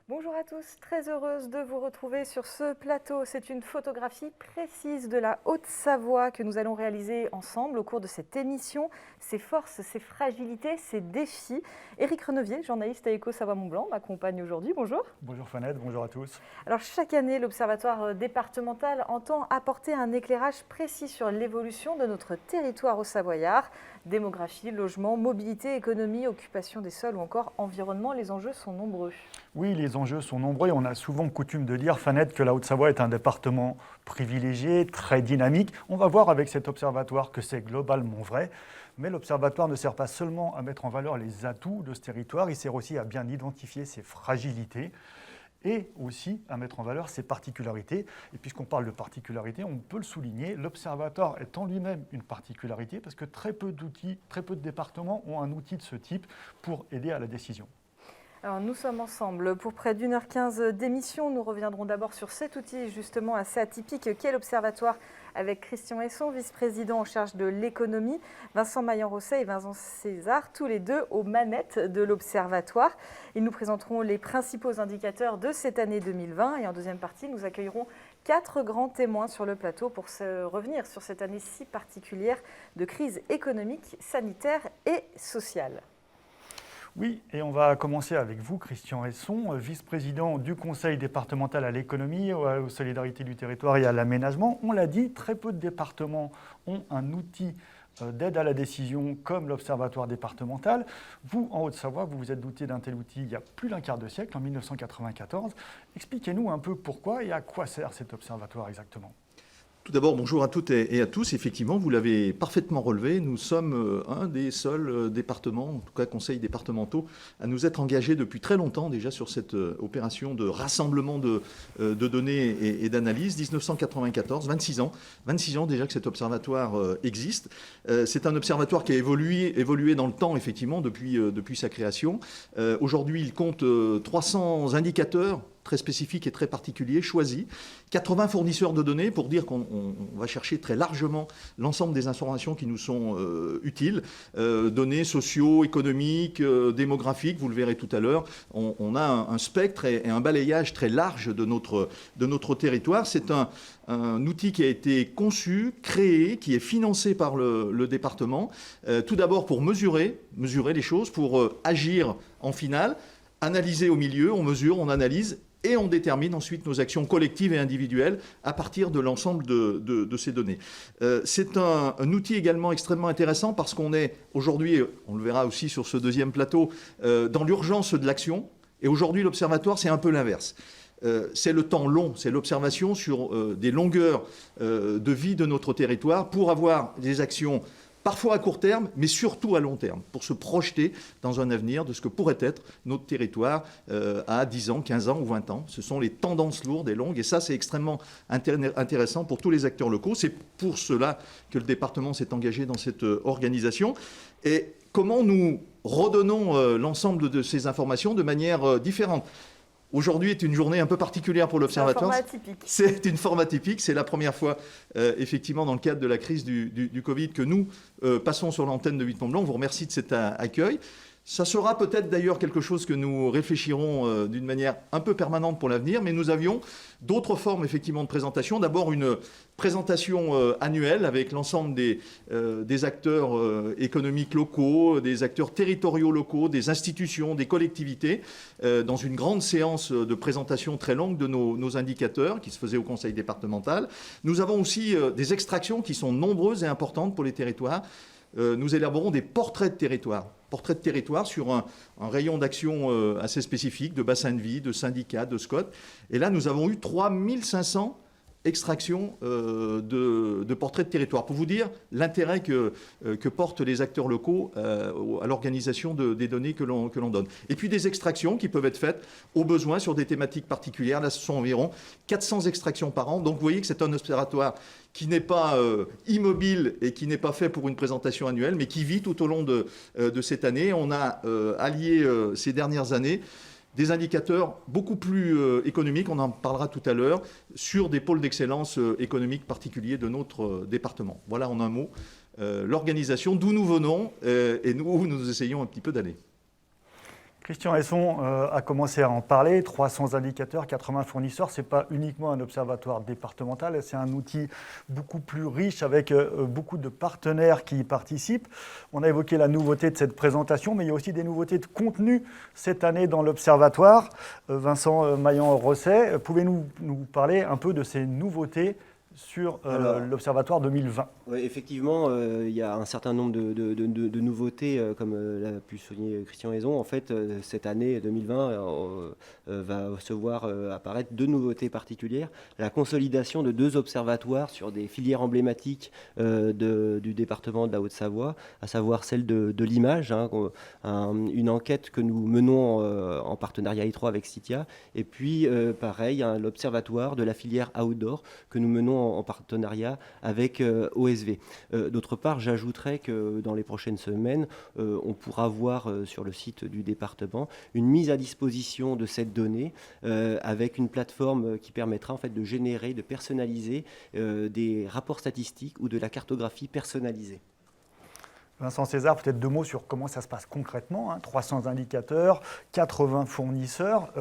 Bonjour à tous, très heureuse de vous retrouver sur ce plateau. C'est une photographie précise de la Haute-Savoie que nous allons réaliser ensemble au cours de cette émission. Ses forces, ses fragilités, ses défis. Éric Renevier, journaliste à Éco-Savoie-Mont-Blanc, m'accompagne aujourd'hui. Bonjour. Bonjour Fanette, bonjour à tous. Alors chaque année, l'Observatoire départemental entend apporter un éclairage précis sur l'évolution de notre territoire au Savoyard. Démographie, logement, mobilité, économie, occupation des sols ou encore environnement, les enjeux sont nombreux. Oui, les enjeux sont nombreux et on a souvent coutume de dire, Fanette, que la Haute-Savoie est un département privilégié, très dynamique. On va voir avec cet observatoire que c'est globalement vrai. Mais l'observatoire ne sert pas seulement à mettre en valeur les atouts de ce territoire, il sert aussi à bien identifier ses fragilités et aussi à mettre en valeur ses particularités. Et puisqu'on parle de particularités, on peut le souligner, l'observatoire est en lui-même une particularité parce que très peu d'outils, très peu de départements ont un outil de ce type pour aider à la décision. Alors, nous sommes ensemble pour près d'1h15 d'émission. Nous reviendrons d'abord sur cet outil justement assez atypique qu'est l'Observatoire avec Christian Hesson, vice-président en charge de l'économie, Vincent Maillan-Rosset et Vincent César, tous les deux aux manettes de l'Observatoire. Ils nous présenteront les principaux indicateurs de cette année 2020 et en deuxième partie, nous accueillerons 4 grands témoins sur le plateau pour revenir sur cette année si particulière de crise économique, sanitaire et sociale. Oui, et on va commencer avec vous, Christian Hesson, vice-président du Conseil départemental à l'économie, aux solidarités du territoire et à l'aménagement. On l'a dit, très peu de départements ont un outil d'aide à la décision comme l'Observatoire départemental. Vous, en Haute-Savoie, vous vous êtes doté d'un tel outil il y a plus d'un quart de siècle, en 1994. Expliquez-nous un peu pourquoi et à quoi sert cet observatoire exactement. Tout d'abord, bonjour à toutes et à tous. Effectivement, vous l'avez parfaitement relevé, nous sommes un des seuls départements, en tout cas conseils départementaux, à nous être engagés depuis très longtemps déjà sur cette opération de rassemblement de données et d'analyse. 1994, 26 ans. 26 ans déjà que cet observatoire existe. C'est un observatoire qui a évolué dans le temps, effectivement, depuis sa création. Aujourd'hui, il compte 300 indicateurs très spécifiques et très particuliers, choisis. 80 fournisseurs de données pour dire qu'on va chercher très largement l'ensemble des informations qui nous sont utiles. Données socio-économiques, démographiques, vous le verrez tout à l'heure. On a un spectre et un balayage très large de notre territoire. C'est un outil qui a été conçu, créé, qui est financé par le département. Tout d'abord pour mesurer les choses, pour agir en finale, analyser au milieu, on mesure, on analyse, et on détermine ensuite nos actions collectives et individuelles à partir de l'ensemble de ces données. C'est un outil également extrêmement intéressant parce qu'on est aujourd'hui, on le verra aussi sur ce deuxième plateau, dans l'urgence de l'action. Et aujourd'hui, l'observatoire, c'est un peu l'inverse. C'est le temps long, c'est l'observation sur des longueurs de vie de notre territoire pour avoir des actions parfois à court terme, mais surtout à long terme, pour se projeter dans un avenir de ce que pourrait être notre territoire à 10 ans, 15 ans ou 20 ans. Ce sont les tendances lourdes et longues, et ça, c'est extrêmement intéressant pour tous les acteurs locaux. C'est pour cela que le département s'est engagé dans cette organisation. Et comment nous redonnons l'ensemble de ces informations de manière différente ? Aujourd'hui est une journée un peu particulière pour l'Observatoire. C'est une forme atypique. C'est la première fois, effectivement, dans le cadre de la crise du Covid, que nous passons sur l'antenne de Huit-Mont-Blanc. On vous remercie de cet accueil. Ça sera peut-être d'ailleurs quelque chose que nous réfléchirons d'une manière un peu permanente pour l'avenir, mais nous avions d'autres formes effectivement de présentation. D'abord une présentation annuelle avec l'ensemble des acteurs économiques locaux, des acteurs territoriaux locaux, des institutions, des collectivités, dans une grande séance de présentation très longue de nos indicateurs qui se faisait au conseil départemental. Nous avons aussi des extractions qui sont nombreuses et importantes pour les territoires. Nous élaborons des portraits de territoire sur un rayon d'action assez spécifique, de bassin de vie, de syndicats, de SCOT. Et là, nous avons eu 3500 extractions de portraits de territoire. Pour vous dire l'intérêt que portent les acteurs locaux à l'organisation des données que l'on donne. Et puis des extractions qui peuvent être faites au besoin sur des thématiques particulières. Là, ce sont environ 400 extractions par an. Donc vous voyez que c'est un observatoire qui n'est pas immobile et qui n'est pas fait pour une présentation annuelle, mais qui vit tout au long de cette année. On a allié ces dernières années des indicateurs beaucoup plus économiques, on en parlera tout à l'heure, sur des pôles d'excellence économique particuliers de notre département. Voilà en un mot l'organisation d'où nous venons et où nous essayons un petit peu d'aller. Christian Hesson a commencé à en parler, 300 indicateurs, 80 fournisseurs, ce n'est pas uniquement un observatoire départemental, c'est un outil beaucoup plus riche avec beaucoup de partenaires qui y participent. On a évoqué la nouveauté de cette présentation, mais il y a aussi des nouveautés de contenu cette année dans l'observatoire. Vincent Maillan-Rosset, pouvez-vous nous parler un peu de ces nouveautés sur l'Observatoire 2020. Oui, effectivement, il y a un certain nombre de nouveautés, comme l'a pu souligner Christian Hesson. En fait, cette année 2020 va se voir apparaître deux nouveautés particulières. La consolidation de deux observatoires sur des filières emblématiques du département de la Haute-Savoie, à savoir celle de l'image, une enquête que nous menons en partenariat étroit avec Citia, et puis pareil, l'observatoire de la filière outdoor que nous menons en partenariat avec OSV. D'autre part, j'ajouterais que dans les prochaines semaines, on pourra voir sur le site du département une mise à disposition de cette donnée avec une plateforme qui permettra en fait de générer, de personnaliser des rapports statistiques ou de la cartographie personnalisée. Vincent César, peut-être deux mots sur comment ça se passe concrètement. 300 indicateurs, 80 fournisseurs,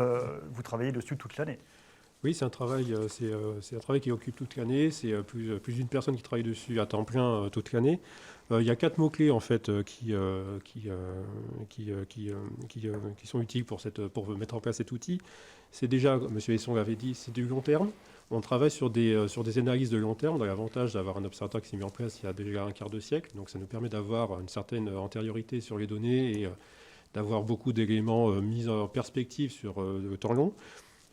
vous travaillez dessus toute l'année. Oui, c'est un travail qui occupe toute l'année. C'est plus d'une personne qui travaille dessus à temps plein toute l'année. Il y a 4 mots-clés en fait qui sont utiles pour mettre en place cet outil. C'est déjà, M. Hesson l'avait dit, c'est du long terme. On travaille sur des analyses de long terme. On a l'avantage d'avoir un observatoire qui s'est mis en place il y a déjà un quart de siècle. Donc ça nous permet d'avoir une certaine antériorité sur les données et d'avoir beaucoup d'éléments mis en perspective sur le temps long.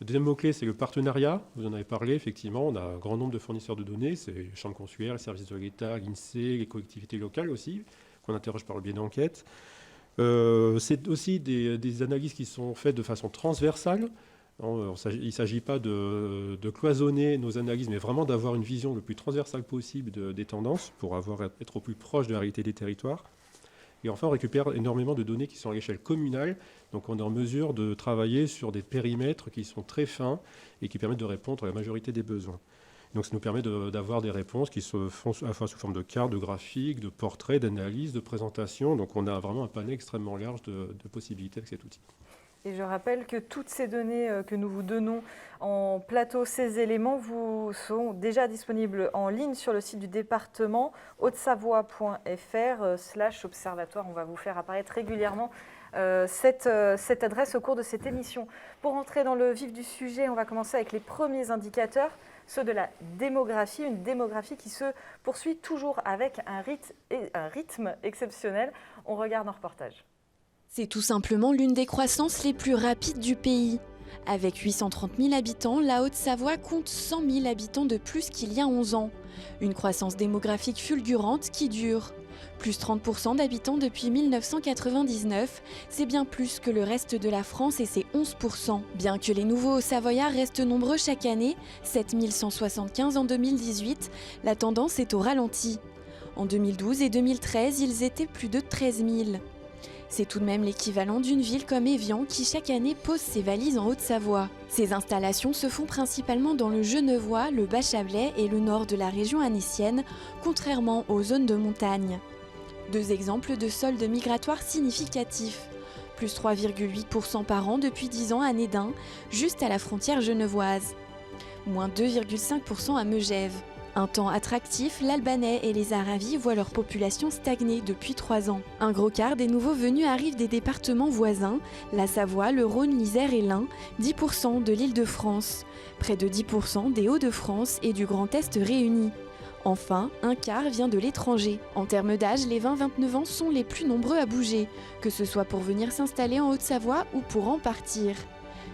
Le deuxième mot-clé, c'est le partenariat. Vous en avez parlé, effectivement. On a un grand nombre de fournisseurs de données. C'est les chambres consulaires, les services de l'État, l'INSEE, les collectivités locales aussi, qu'on interroge par le biais d'enquêtes. C'est aussi des analyses qui sont faites de façon transversale. Il ne s'agit pas de cloisonner nos analyses, mais vraiment d'avoir une vision le plus transversale possible des tendances pour être au plus proche de la réalité des territoires. Et enfin, on récupère énormément de données qui sont à l'échelle communale. Donc, on est en mesure de travailler sur des périmètres qui sont très fins et qui permettent de répondre à la majorité des besoins. Donc, ça nous permet d'avoir des réponses qui se font à la fois sous forme de cartes, de graphiques, de portraits, d'analyses, de présentations. Donc, on a vraiment un panel extrêmement large de possibilités avec cet outil. Et je rappelle que toutes ces données que nous vous donnons en plateau, ces éléments, vous sont déjà disponibles en ligne sur le site du département hautesavoie.fr/observatoire. On va vous faire apparaître régulièrement cette adresse au cours de cette émission. Pour entrer dans le vif du sujet, on va commencer avec les premiers indicateurs, ceux de la démographie, une démographie qui se poursuit toujours avec un rythme exceptionnel. On regarde un reportage. C'est tout simplement l'une des croissances les plus rapides du pays. Avec 830 000 habitants, la Haute-Savoie compte 100 000 habitants de plus qu'il y a 11 ans. Une croissance démographique fulgurante qui dure. Plus 30% d'habitants depuis 1999, c'est bien plus que le reste de la France et c'est 11%. Bien que les nouveaux Savoyards restent nombreux chaque année, 7 175 en 2018, la tendance est au ralenti. En 2012 et 2013, ils étaient plus de 13 000. C'est tout de même l'équivalent d'une ville comme Évian qui chaque année pose ses valises en Haute-Savoie. Ces installations se font principalement dans le Genevois, le Bas-Chablais et le nord de la région annécienne, contrairement aux zones de montagne. Deux exemples de soldes migratoires significatifs. Plus 3,8% par an depuis 10 ans à Nédin, juste à la frontière genevoise. Moins 2,5% à Megève. Un temps attractif, l'Albanais et les Aravis voient leur population stagner depuis 3 ans. Un gros quart des nouveaux venus arrivent des départements voisins, la Savoie, le Rhône, l'Isère et l'Ain, 10% de l'Île-de-France, près de 10% des Hauts-de-France et du Grand Est réunis. Enfin, un quart vient de l'étranger. En termes d'âge, les 20-29 ans sont les plus nombreux à bouger, que ce soit pour venir s'installer en Haute-Savoie ou pour en partir.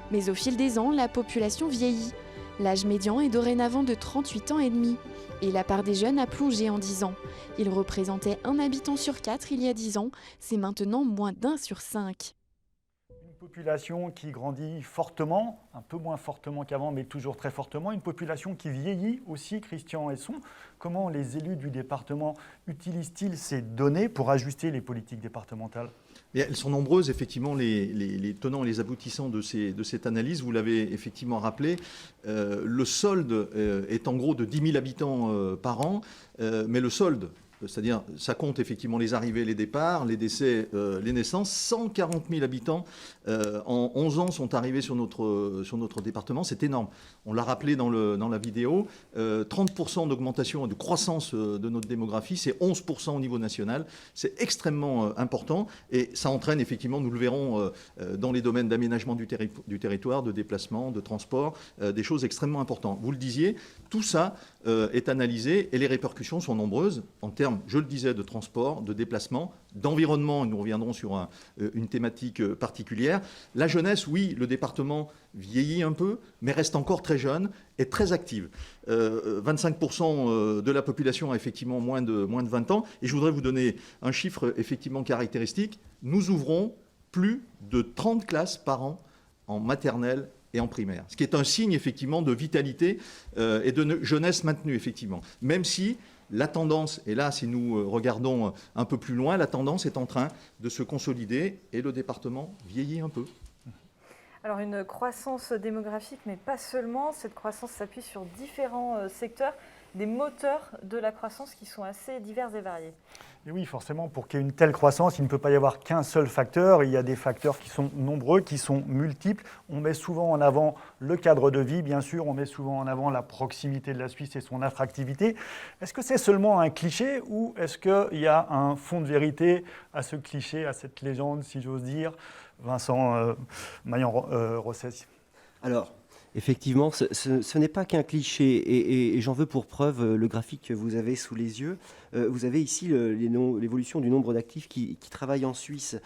Mais au fil des ans, la population vieillit. L'âge médian est dorénavant de 38 ans et demi. Et la part des jeunes a plongé en 10 ans. Il représentait 1 habitant sur 4 il y a 10 ans, c'est maintenant moins d'1 sur 5. Une population qui grandit fortement, un peu moins fortement qu'avant, mais toujours très fortement. Une population qui vieillit aussi, Christian Hesson. Comment les élus du département utilisent-ils ces données pour ajuster les politiques départementales ? Et elles sont nombreuses, effectivement, les tenants et les aboutissants de cette analyse. Vous l'avez effectivement rappelé. Le solde est en gros de 10 000 habitants par an, mais le solde c'est-à-dire ça compte effectivement les arrivées, les départs, les décès, les naissances. 140 000 habitants en 11 ans sont arrivés sur notre département, c'est énorme. On l'a rappelé dans la vidéo, 30% d'augmentation et de croissance de notre démographie, c'est 11% au niveau national, c'est extrêmement important et ça entraîne effectivement, nous le verrons dans les domaines d'aménagement du territoire, de déplacement, de transport, des choses extrêmement importantes. Vous le disiez, tout ça est analysé et les répercussions sont nombreuses en termes, je le disais, de transport, de déplacement, d'environnement. Nous reviendrons sur une thématique particulière. La jeunesse, oui, le département vieillit un peu, mais reste encore très jeune et très active. 25% de la population a effectivement moins de 20 ans. Et je voudrais vous donner un chiffre effectivement caractéristique. Nous ouvrons plus de 30 classes par an en maternelle et en primaire, ce qui est un signe effectivement de vitalité et de jeunesse maintenue effectivement. Même si la tendance, et là si nous regardons un peu plus loin, la tendance est en train de se consolider et le département vieillit un peu. Alors une croissance démographique, mais pas seulement, cette croissance s'appuie sur différents secteurs, des moteurs de la croissance qui sont assez divers et variés. Et oui, forcément, pour qu'il y ait une telle croissance, il ne peut pas y avoir qu'un seul facteur. Il y a des facteurs qui sont nombreux, qui sont multiples. On met souvent en avant le cadre de vie, bien sûr. On met souvent en avant la proximité de la Suisse et son attractivité. Est-ce que c'est seulement un cliché ou est-ce qu'il y a un fond de vérité à ce cliché, à cette légende, si j'ose dire? Vincent Maillan-Rossès. Alors, effectivement, ce n'est pas qu'un cliché, et j'en veux pour preuve le graphique que vous avez sous les yeux. Vous avez ici l'évolution du nombre d'actifs qui travaillent en Suisse.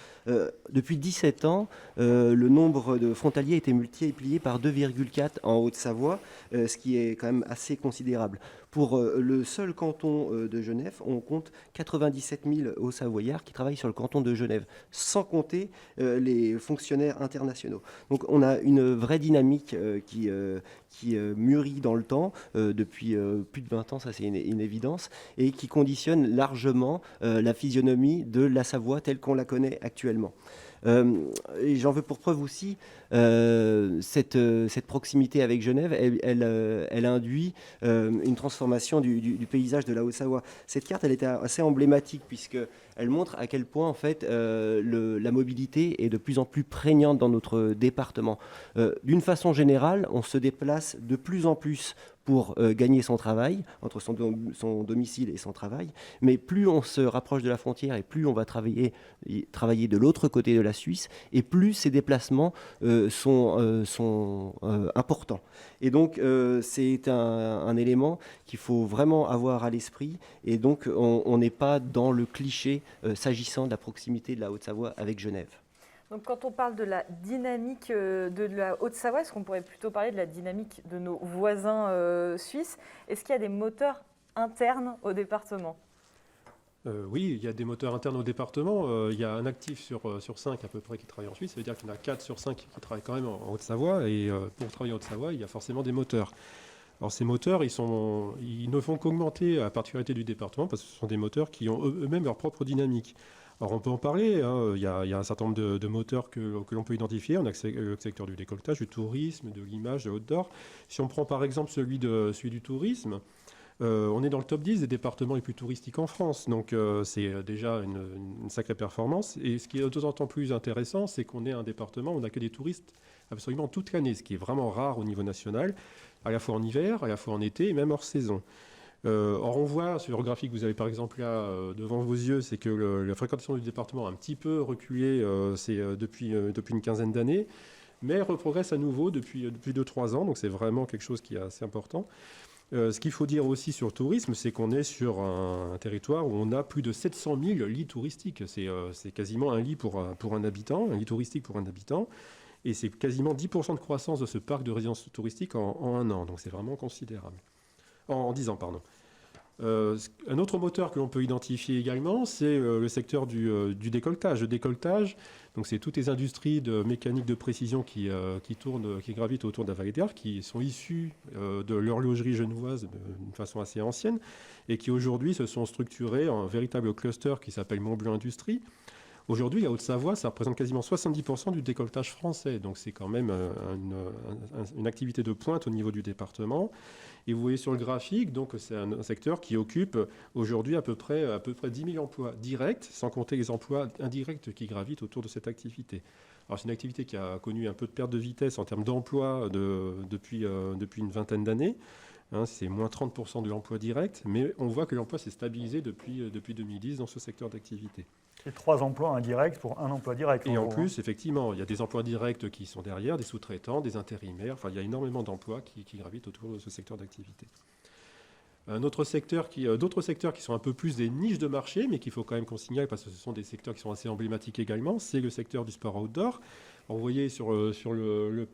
Depuis 17 ans, le nombre de frontaliers a été multiplié par 2,4 en Haute-Savoie, ce qui est quand même assez considérable. Pour le seul canton de Genève, on compte 97 000 Hauts-Savoyards qui travaillent sur le canton de Genève, sans compter les fonctionnaires internationaux. Donc on a une vraie dynamique qui mûrit dans le temps, depuis plus de 20 ans, ça c'est une évidence, et qui conditionne largement la physionomie de la Savoie telle qu'on la connaît actuellement. Et j'en veux pour preuve aussi cette proximité avec Genève, elle induit une transformation du paysage de la Haute-Savoie. Cette carte, elle était assez emblématique puisqu'elle montre à quel point en fait la mobilité est de plus en plus prégnante dans notre département. D'une façon générale, on se déplace de plus en plus pour gagner son travail, entre son domicile et son travail. Mais plus on se rapproche de la frontière et plus on va travailler de l'autre côté de la Suisse, et plus ces déplacements sont importants. Et donc, c'est un élément qu'il faut vraiment avoir à l'esprit. Et donc, on n'est pas dans le cliché s'agissant de la proximité de la Haute-Savoie avec Genève. Donc quand on parle de la dynamique de la Haute-Savoie, est-ce qu'on pourrait plutôt parler de la dynamique de nos voisins suisses? Est-ce qu'il y a des moteurs internes au département? Oui, il y a des moteurs internes au département. Il y a un actif sur 5 à peu près qui travaille en Suisse. Ça veut dire qu'il y en a 4 sur 5 qui travaillent quand même en Haute-Savoie. Et pour travailler en Haute-Savoie, il y a forcément des moteurs. Alors ces moteurs, ils ne font qu'augmenter la particularité du département parce que ce sont des moteurs qui ont eux-mêmes leur propre dynamique. Alors on peut en parler, hein. Il y a un certain nombre de moteurs que l'on peut identifier. On a le secteur du décolletage, du tourisme, de l'image, de l'outdoor. Si on prend par exemple celui du tourisme, on est dans le top 10 des départements les plus touristiques en France. Donc c'est déjà une sacrée performance. Et ce qui est d'autant plus intéressant, c'est qu'on est un département où on accueille des touristes absolument toute l'année, ce qui est vraiment rare au niveau national, à la fois en hiver, à la fois en été et même hors saison. Or, on voit sur le graphique que vous avez par exemple là devant vos yeux, c'est que la fréquentation du département a un petit peu reculé depuis une quinzaine d'années, mais reprogresse à nouveau depuis 2-3 ans, donc c'est vraiment quelque chose qui est assez important. Ce qu'il faut dire aussi sur le tourisme, c'est qu'on est sur un territoire où on a plus de 700 000 lits touristiques. C'est quasiment un lit pour un habitant, un lit touristique pour un habitant. Et c'est quasiment 10% de croissance de ce parc de résidence touristique en un an. Donc c'est vraiment considérable. En 10 ans, pardon. Un autre moteur que l'on peut identifier également, c'est le secteur du décolletage. Le décolletage, donc c'est toutes les industries de mécanique de précision qui gravitent autour de la vallée d'Arve, qui sont issues de l'horlogerie genevoise d'une façon assez ancienne et qui aujourd'hui se sont structurées en un véritable cluster qui s'appelle Montblanc Industrie, Aujourd'hui, la Haute-Savoie, ça représente quasiment 70% du décolletage français. Donc c'est quand même une activité de pointe au niveau du département. Et vous voyez sur le graphique, donc c'est un secteur qui occupe aujourd'hui à peu près 10 000 emplois directs, sans compter les emplois indirects qui gravitent autour de cette activité. Alors c'est une activité qui a connu un peu de perte de vitesse en termes d'emploi depuis une vingtaine d'années. C'est moins 30% de l'emploi direct, mais on voit que l'emploi s'est stabilisé depuis 2010 dans ce secteur d'activité. Et 3 emplois indirects pour un emploi direct. Et en plus, effectivement, il y a des emplois directs qui sont derrière, des sous-traitants, des intérimaires. Enfin, il y a énormément d'emplois qui gravitent autour de ce secteur d'activité. D'autres secteurs qui sont un peu plus des niches de marché, mais qu'il faut quand même qu'on signale parce que ce sont des secteurs qui sont assez emblématiques également, c'est le secteur du sport outdoor. Alors, vous voyez sur le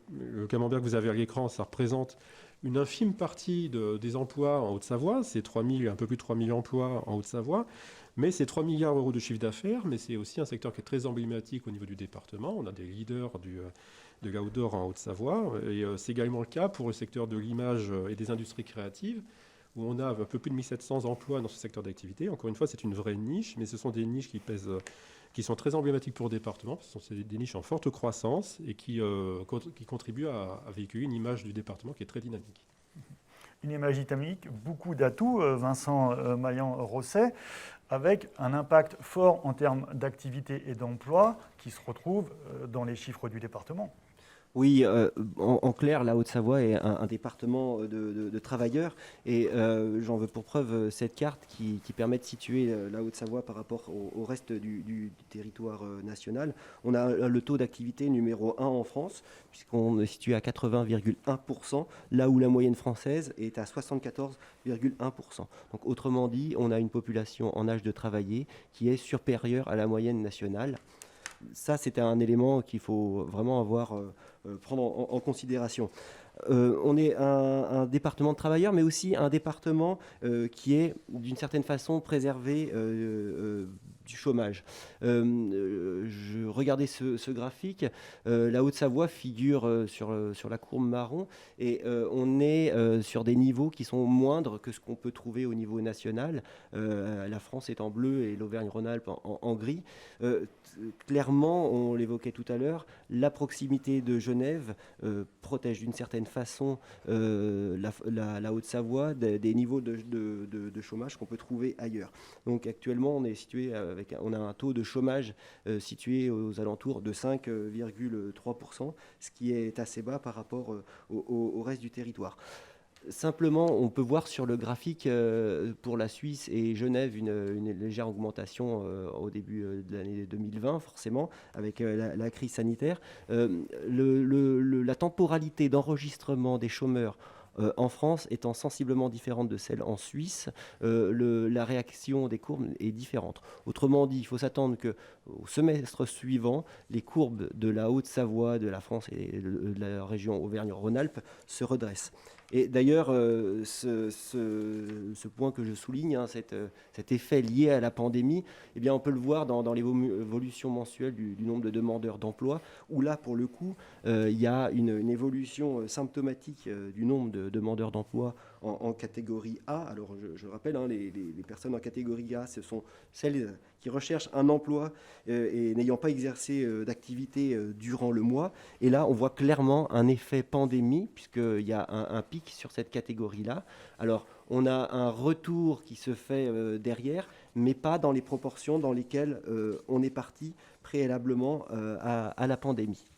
camembert que vous avez à l'écran, ça représente une infime partie des emplois en Haute-Savoie. C'est un peu plus de 3 000 emplois en Haute-Savoie. Mais c'est 3 milliards d'euros de chiffre d'affaires, mais c'est aussi un secteur qui est très emblématique au niveau du département. On a des leaders de l'outdoor en Haute-Savoie. Et c'est également le cas pour le secteur de l'image et des industries créatives, où on a un peu plus de 1700 emplois dans ce secteur d'activité. Encore une fois, c'est une vraie niche, mais ce sont des niches qui sont très emblématiques pour le département. Ce sont des niches en forte croissance et qui contribuent à véhiculer une image du département qui est très dynamique. Une image dynamique, beaucoup d'atouts, Vincent Maillan-Rosset, avec un impact fort en termes d'activité et d'emploi qui se retrouve dans les chiffres du département. Oui, en clair, la Haute-Savoie est un département de travailleurs et j'en veux pour preuve cette carte qui permet de situer la Haute-Savoie par rapport au reste du territoire national. On a le taux d'activité numéro 1 en France, puisqu'on est situé à 80,1%, là où la moyenne française est à 74,1%. Donc autrement dit, on a une population en âge de travailler qui est supérieure à la moyenne nationale. Ça, c'était un élément qu'il faut vraiment prendre en considération. On est un département de travailleurs, mais aussi un département qui est d'une certaine façon préservé du chômage. Je regardais ce graphique, la Haute-Savoie figure sur la courbe marron et on est sur des niveaux qui sont moindres que ce qu'on peut trouver au niveau national. La France est en bleu et l'Auvergne-Rhône-Alpes en gris. Clairement, on l'évoquait tout à l'heure, la proximité de Genève protège d'une certaine façon la Haute-Savoie des niveaux de chômage qu'on peut trouver ailleurs. Donc actuellement, on est situé on a un taux de chômage situé aux alentours de 5,3%, ce qui est assez bas par rapport au reste du territoire. Simplement, on peut voir sur le graphique pour la Suisse et Genève une légère augmentation au début de l'année 2020, forcément, avec la crise sanitaire. La temporalité d'enregistrement des chômeurs en France étant sensiblement différente de celle en Suisse, la réaction des courbes est différente. Autrement dit, il faut s'attendre qu'au semestre suivant, les courbes de la Haute-Savoie, de la France et de la région Auvergne-Rhône-Alpes se redressent. Et d'ailleurs, ce point que je souligne, cet effet lié à la pandémie, eh bien, on peut le voir dans l'évolution mensuelle du nombre de demandeurs d'emploi, où là, pour le coup, il y a une évolution symptomatique du nombre de demandeurs d'emploi en catégorie A. Alors, je rappelle, les personnes en catégorie A, ce sont celles qui recherchent un emploi et n'ayant pas exercé d'activité durant le mois. Et là, on voit clairement un effet pandémie, puisqu'il y a un pic sur cette catégorie-là. Alors, on a un retour qui se fait derrière, mais pas dans les proportions dans lesquelles on est parti préalablement à la pandémie.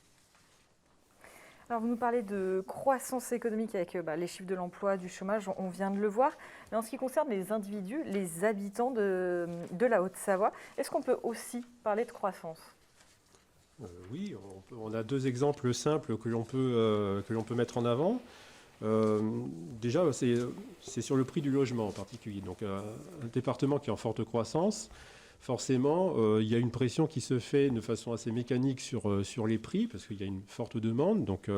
Alors, vous nous parlez de croissance économique avec les chiffres de l'emploi, du chômage, on vient de le voir. Mais en ce qui concerne les individus, les habitants de la Haute-Savoie, est-ce qu'on peut aussi parler de croissance ? Oui, on a deux exemples simples que l'on peut mettre en avant. Déjà, c'est sur le prix du logement en particulier. Donc, un département qui est en forte croissance, forcément, il y a une pression qui se fait de façon assez mécanique sur les prix, parce qu'il y a une forte demande. Donc,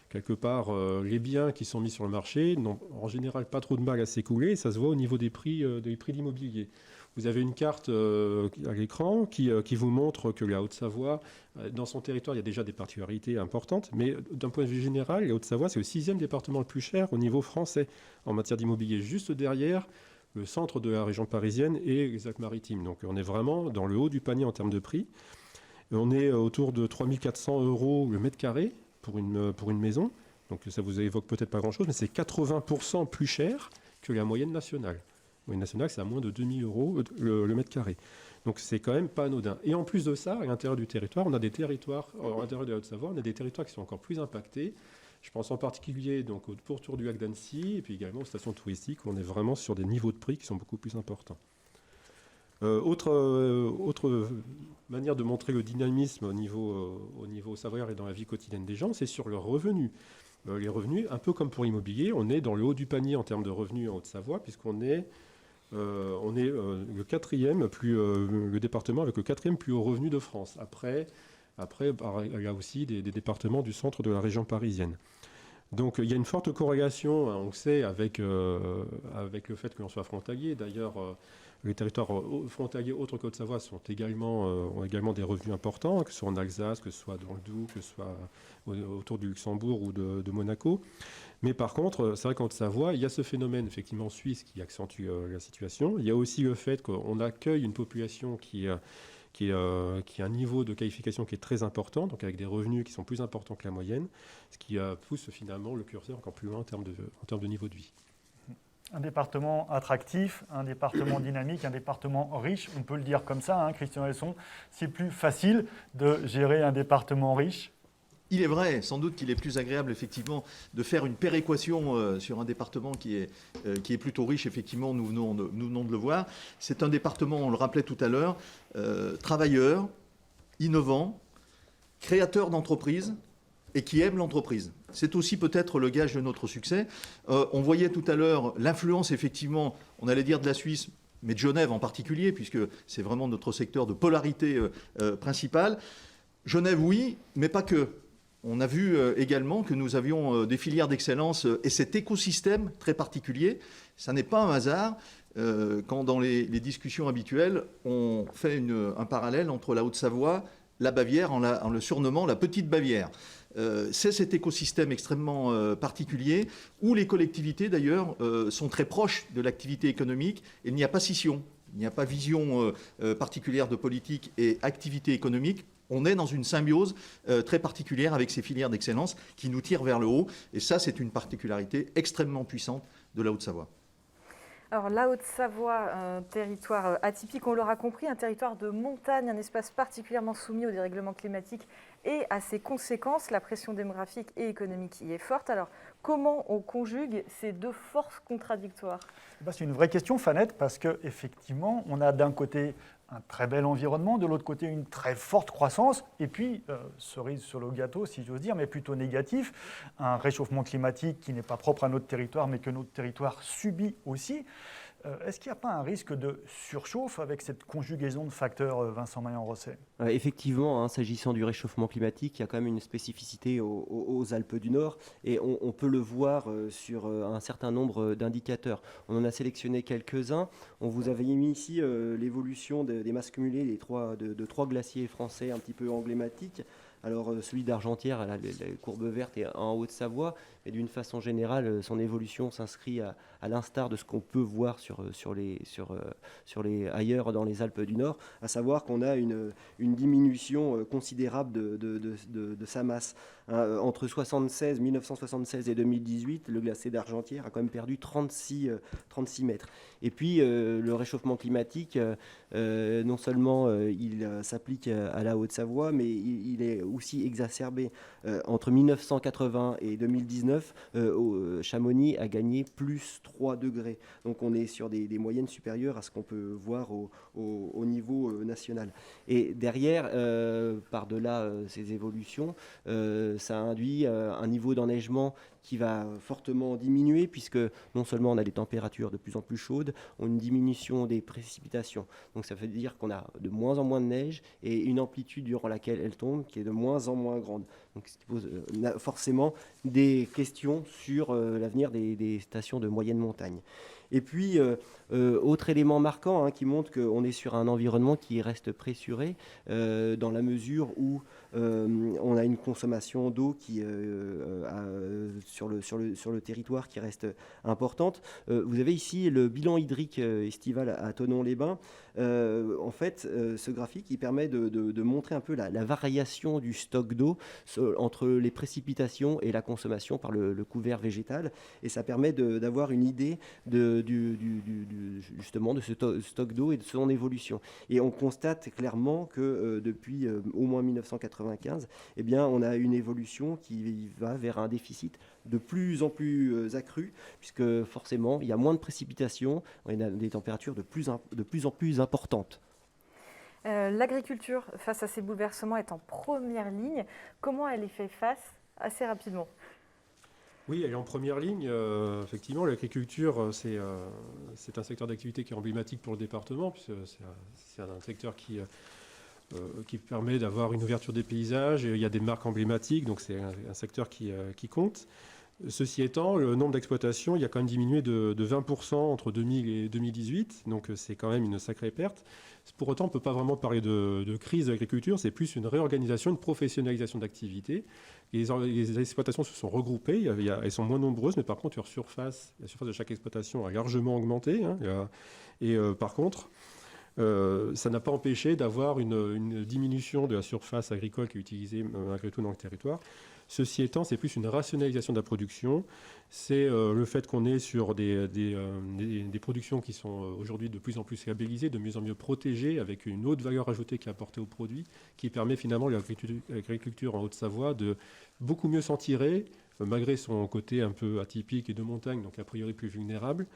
quelque part, les biens qui sont mis sur le marché n'ont en général pas trop de mal à s'écouler. Ça se voit au niveau des prix d'immobilier. Vous avez une carte à l'écran qui vous montre que la Haute-Savoie, dans son territoire, il y a déjà des particularités importantes, mais d'un point de vue général, la Haute-Savoie, c'est le 6e département le plus cher au niveau français en matière d'immobilier. Juste derrière, le centre de la région parisienne et les Alpes-Maritimes. Donc on est vraiment dans le haut du panier en termes de prix. Et on est autour de 3 400 € le mètre carré pour une maison. Donc ça vous évoque peut-être pas grand-chose, mais c'est 80% plus cher que la moyenne nationale. La moyenne nationale, c'est à moins de 2 000 € le mètre carré. Donc c'est quand même pas anodin. Et en plus de ça, à l'intérieur du territoire, on a des territoires, à l'intérieur de la Haute-Savoie, on a des territoires qui sont encore plus impactés. Je pense en particulier donc, au pourtour du lac d'Annecy et puis également aux stations touristiques où on est vraiment sur des niveaux de prix qui sont beaucoup plus importants. Autre manière de montrer le dynamisme au niveau savoyard et dans la vie quotidienne des gens, c'est sur leurs revenus. Les revenus, un peu comme pour l'immobilier, on est dans le haut du panier en termes de revenus en Haute-Savoie, puisqu'on est, le département avec le 4e plus haut revenu de France. Après, il y a aussi des départements du centre de la région parisienne. Donc il y a une forte corrélation, on le sait, avec le fait que l'on soit frontalier. D'ailleurs, les territoires frontaliers autres que Haute-Savoie ont également des revenus importants, que ce soit en Alsace, que ce soit dans le Doubs, que ce soit autour du Luxembourg ou de Monaco. Mais par contre, c'est vrai qu'en Haute-Savoie, il y a ce phénomène effectivement suisse qui accentue la situation. Il y a aussi le fait qu'on accueille une population qui a un niveau de qualification qui est très important, donc avec des revenus qui sont plus importants que la moyenne, ce qui pousse finalement le curseur encore plus loin en termes de niveau de vie. Un département attractif, un département dynamique, un département riche, on peut le dire comme ça, hein, Christian Hesson, c'est plus facile de gérer un département riche. Il est vrai, sans doute qu'il est plus agréable effectivement de faire une péréquation sur un département qui est plutôt riche, effectivement, nous venons de le voir. C'est un département, on le rappelait tout à l'heure, travailleur, innovant, créateur d'entreprises et qui aime l'entreprise. C'est aussi peut-être le gage de notre succès. On voyait tout à l'heure l'influence, effectivement, on allait dire de la Suisse, mais de Genève en particulier, puisque c'est vraiment notre secteur de polarité principale. Genève, oui, mais pas que. On a vu également que nous avions des filières d'excellence et cet écosystème très particulier. Ça n'est pas un hasard quand dans les discussions habituelles, on fait un parallèle entre la Haute-Savoie, la Bavière, en le surnommant la Petite Bavière. C'est cet écosystème extrêmement particulier où les collectivités d'ailleurs sont très proches de l'activité économique. Il n'y a pas scission, il n'y a pas vision particulière de politique et activité économique. On est dans une symbiose très particulière avec ces filières d'excellence qui nous tirent vers le haut. Et ça, c'est une particularité extrêmement puissante de la Haute-Savoie. Alors la Haute-Savoie, un territoire atypique, on l'aura compris, un territoire de montagne, un espace particulièrement soumis au dérèglement climatique et à ses conséquences. La pression démographique et économique y est forte. Alors comment on conjugue ces deux forces contradictoires ? C'est une vraie question, Fanette, parce qu'effectivement, on a d'un côté un très bel environnement, de l'autre côté une très forte croissance, et puis, cerise sur le gâteau, si j'ose dire, mais plutôt négatif, un réchauffement climatique qui n'est pas propre à notre territoire, mais que notre territoire subit aussi. Est-ce qu'il n'y a pas un risque de surchauffe avec cette conjugaison de facteurs, Vincent Maillan-Rosset ? Effectivement, s'agissant du réchauffement climatique, il y a quand même une spécificité aux Alpes du Nord et on peut le voir sur un certain nombre d'indicateurs. On en a sélectionné quelques-uns. On vous avait mis ici l'évolution des masses cumulées de trois glaciers français un petit peu emblématiques. Alors celui d'Argentière, la courbe verte est en Haute-Savoie, mais d'une façon générale, son évolution s'inscrit à l'instar de ce qu'on peut voir ailleurs dans les Alpes du Nord, à savoir qu'on a une diminution considérable de sa masse. Entre 1976 et 2018, le glacier d'Argentière a quand même perdu 36 mètres. Et puis le réchauffement climatique, non seulement il s'applique à la Haute-Savoie, mais il est aussi exacerbé. Entre 1980 et 2019, Chamonix a gagné plus 3 degrés. Donc on est sur des moyennes supérieures à ce qu'on peut voir au niveau national. Et derrière, par-delà ces évolutions, ça induit un niveau d'enneigement qui va fortement diminuer puisque non seulement on a des températures de plus en plus chaudes, on a une diminution des précipitations. Donc ça veut dire qu'on a de moins en moins de neige et une amplitude durant laquelle elle tombe qui est de moins en moins grande. Donc ce qui pose forcément des questions sur l'avenir des stations de moyenne montagne. Et puis, autre élément marquant qui montre qu'on est sur un environnement qui reste pressuré, dans la mesure où on a une consommation d'eau qui sur le territoire qui reste importante. Vous avez ici le bilan hydrique estival à Thonon-les-Bains. En fait, ce graphique il permet de montrer un peu la variation du stock d'eau entre les précipitations et la consommation par le couvert végétal. Et ça permet d'avoir une idée justement de ce stock d'eau et de son évolution. Et on constate clairement que depuis au moins 1995, eh bien, on a une évolution qui va vers un déficit de plus en plus accru, puisque forcément, il y a moins de précipitations, on a des températures de plus en plus importantes. L'agriculture, face à ces bouleversements, est en première ligne. Comment elle y fait face assez rapidement ? Oui, elle est en première ligne. Effectivement, l'agriculture, c'est un secteur d'activité qui est emblématique pour le département, puisque c'est un secteur qui permet d'avoir une ouverture des paysages. Il y a des marques emblématiques, donc c'est un secteur qui compte. Ceci étant, le nombre d'exploitations, il a quand même diminué de 20% entre 2000 et 2018, donc c'est quand même une sacrée perte. Pour autant, on ne peut pas vraiment parler de crise de l'agriculture, c'est plus une réorganisation, une professionnalisation d'activité. Les exploitations se sont regroupées, elles sont moins nombreuses, mais par contre, la surface de chaque exploitation a largement augmenté. Par contre, ça n'a pas empêché d'avoir une diminution de la surface agricole qui est utilisée malgré tout dans le territoire. Ceci étant, c'est plus une rationalisation de la production. C'est le fait qu'on est sur des productions qui sont aujourd'hui de plus en plus labellisées, de mieux en mieux protégées, avec une haute valeur ajoutée qui est apportée aux produits, qui permet finalement à l'agriculture en Haute-Savoie de beaucoup mieux s'en tirer, malgré son côté un peu atypique et de montagne, donc a priori plus vulnérable.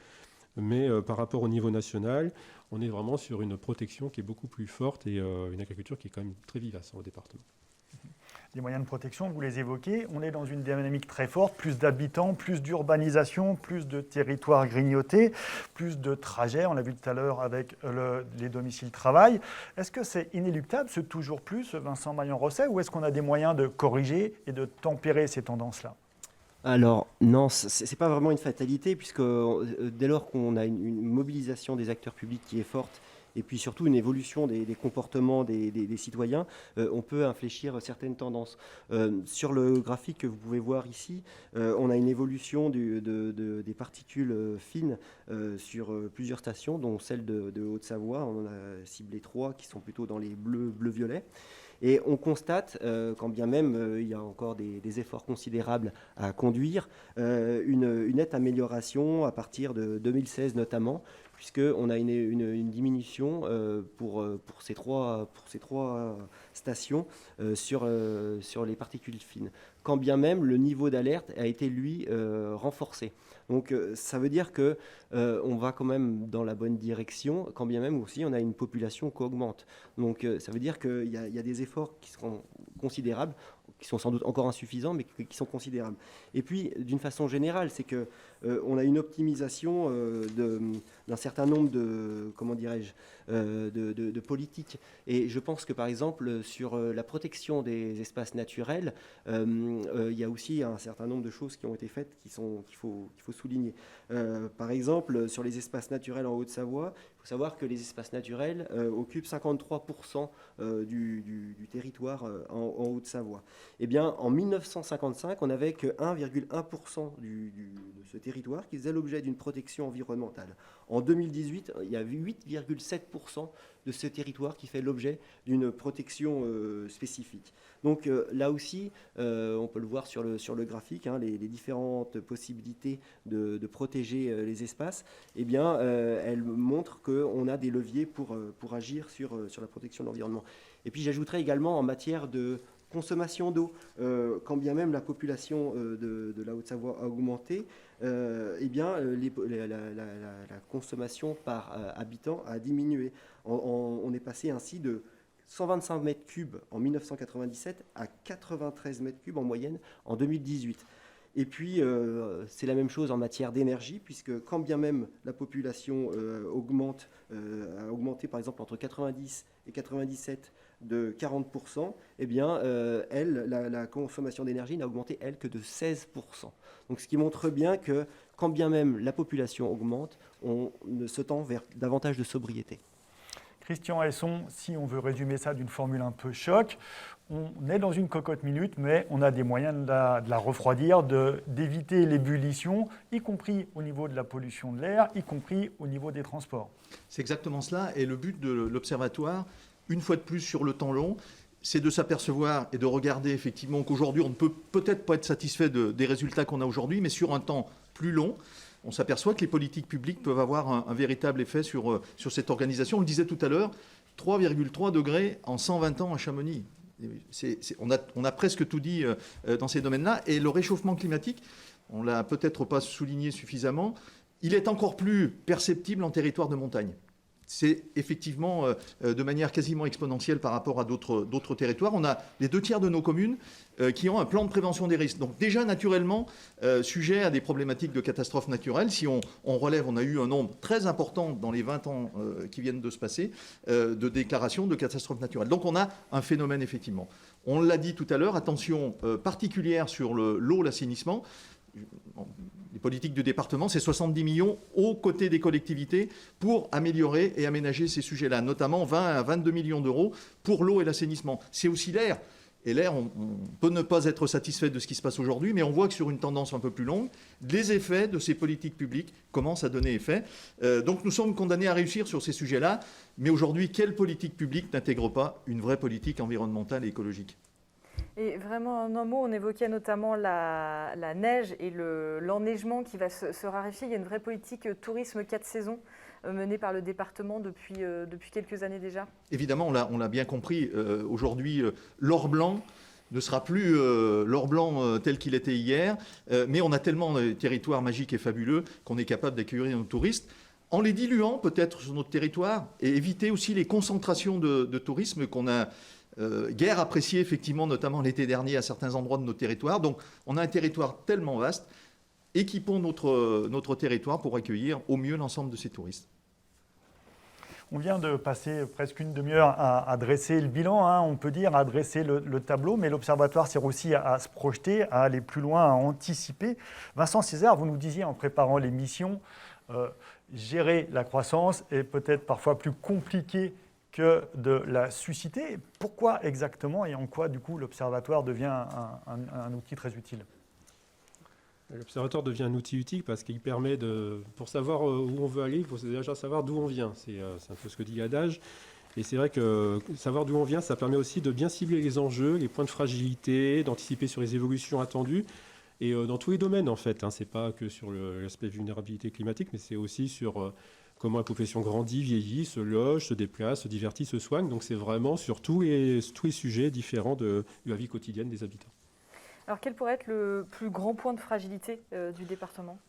Mais par rapport au niveau national, on est vraiment sur une protection qui est beaucoup plus forte et une agriculture qui est quand même très vivace au département. Les moyens de protection, vous les évoquez, on est dans une dynamique très forte, plus d'habitants, plus d'urbanisation, plus de territoires grignotés, plus de trajets, on l'a vu tout à l'heure avec les domiciles-travail. Est-ce que c'est inéluctable, ce toujours plus, Vincent Maillan-Rosset, ou est-ce qu'on a des moyens de corriger et de tempérer ces tendances-là ? Alors non, ce n'est pas vraiment une fatalité, puisque dès lors qu'on a une mobilisation des acteurs publics qui est forte, et puis surtout une évolution des comportements des citoyens, on peut infléchir certaines tendances. Sur le graphique que vous pouvez voir ici, on a une évolution des particules fines sur plusieurs stations, dont celle de Haute-Savoie. On a ciblé 3 qui sont plutôt dans les bleu-violet. Et on constate, quand bien même il y a encore des efforts considérables à conduire, une nette amélioration à partir de 2016 notamment, puisqu'on a une diminution pour ces trois stations sur les particules fines. Quand bien même le niveau d'alerte a été, lui, renforcé. Donc ça veut dire qu'on va quand même dans la bonne direction, quand bien même aussi on a une population qui augmente. Donc ça veut dire qu'il y a des efforts qui seront considérables, qui sont sans doute encore insuffisants, mais qui sont considérables. Et puis, d'une façon générale, c'est qu'on a une optimisation d'un certain nombre de politiques. Et je pense que, par exemple, sur la protection des espaces naturels, il y a aussi un certain nombre de choses qui ont été faites qu'il faut souligner. Par exemple, sur les espaces naturels en Haute-Savoie, il faut savoir que les espaces naturels occupent 53% du territoire en Haute-Savoie. Eh bien, en 1955, on n'avait que 1,1% de ce territoire qui faisait l'objet d'une protection environnementale. En 2018, il y a 8,7% de ce territoire qui fait l'objet d'une protection spécifique. Donc là aussi, on peut le voir sur le graphique, les différentes possibilités de protéger les espaces, eh bien, elles montrent qu'on a des leviers pour agir sur la protection de l'environnement. Et puis j'ajouterais également en matière de consommation d'eau, quand bien même la population de la Haute-Savoie a augmenté, eh bien, la consommation par habitant a diminué. On est passé ainsi de 125 mètres cubes en 1997 à 93 mètres cubes en moyenne en 2018. Et puis, c'est la même chose en matière d'énergie, puisque quand bien même la population a augmenté, par exemple, entre 90 et 97 de 40%, eh bien, la consommation d'énergie n'a augmenté, elle, que de 16%. Donc, ce qui montre bien que, quand bien même la population augmente, on se tend vers davantage de sobriété. Christian Hesson, si on veut résumer ça d'une formule un peu choc, on est dans une cocotte minute, mais on a des moyens de la refroidir, d'éviter l'ébullition, y compris au niveau de la pollution de l'air, y compris au niveau des transports. C'est exactement cela. Et le but de l'Observatoire, une fois de plus sur le temps long, c'est de s'apercevoir et de regarder effectivement qu'aujourd'hui, on ne peut peut-être pas être satisfait des résultats qu'on a aujourd'hui, mais sur un temps plus long, on s'aperçoit que les politiques publiques peuvent avoir un véritable effet sur cette organisation. On le disait tout à l'heure, 3,3 degrés en 120 ans à Chamonix. On a presque tout dit dans ces domaines-là. Et le réchauffement climatique, on ne l'a peut-être pas souligné suffisamment, il est encore plus perceptible en territoire de montagne. C'est effectivement de manière quasiment exponentielle par rapport à d'autres territoires. On a les 2 tiers de nos communes qui ont un plan de prévention des risques. Donc déjà, naturellement, sujet à des problématiques de catastrophes naturelles. Si on relève, on a eu un nombre très important dans les 20 ans qui viennent de se passer de déclarations de catastrophes naturelles. Donc on a un phénomène, effectivement. On l'a dit tout à l'heure, attention particulière sur l'eau, l'assainissement. Les politiques du département, c'est 70 millions aux côtés des collectivités pour améliorer et aménager ces sujets-là, notamment 20 à 22 millions d'euros pour l'eau et l'assainissement. C'est aussi l'air. Et l'air, on peut ne pas être satisfait de ce qui se passe aujourd'hui, mais on voit que sur une tendance un peu plus longue, les effets de ces politiques publiques commencent à donner effet. Donc nous sommes condamnés à réussir sur ces sujets-là. Mais aujourd'hui, quelle politique publique n'intègre pas une vraie politique environnementale et écologique ? Et vraiment, en un mot, on évoquait notamment la neige et l'enneigement qui va se raréfier. Il y a une vraie politique tourisme 4 saisons menée par le département depuis quelques années déjà. Évidemment, on l'a bien compris. Aujourd'hui, l'or blanc ne sera plus l'or blanc tel qu'il était hier. Mais on a tellement de territoires magiques et fabuleux qu'on est capable d'accueillir nos touristes en les diluant peut-être sur notre territoire et éviter aussi les concentrations de tourisme qu'on a guère apprécié effectivement, notamment l'été dernier à certains endroits de nos territoires. Donc on a un territoire tellement vaste, équipons notre territoire pour accueillir au mieux l'ensemble de ces touristes. On vient de passer presque une demi-heure à dresser le bilan, on peut dire, à dresser le tableau, mais l'Observatoire sert aussi à se projeter, à aller plus loin, à anticiper. Vincent Césaire, vous nous disiez en préparant l'émission, gérer la croissance est peut-être parfois plus compliqué que de la susciter. Pourquoi exactement et en quoi, du coup, l'Observatoire devient un outil très utile ? L'Observatoire devient un outil utile parce qu'il permet pour savoir où on veut aller, il faut déjà savoir d'où on vient. C'est un peu ce que dit l'adage. Et c'est vrai que savoir d'où on vient, ça permet aussi de bien cibler les enjeux, les points de fragilité, d'anticiper sur les évolutions attendues. Et dans tous les domaines, en fait. Ce n'est pas que sur l'aspect vulnérabilité climatique, mais c'est aussi sur comment la population grandit, vieillit, se loge, se déplace, se divertit, se soigne. Donc c'est vraiment sur tous les sujets différents de la vie quotidienne des habitants. Alors quel pourrait être le plus grand point de fragilité du département ?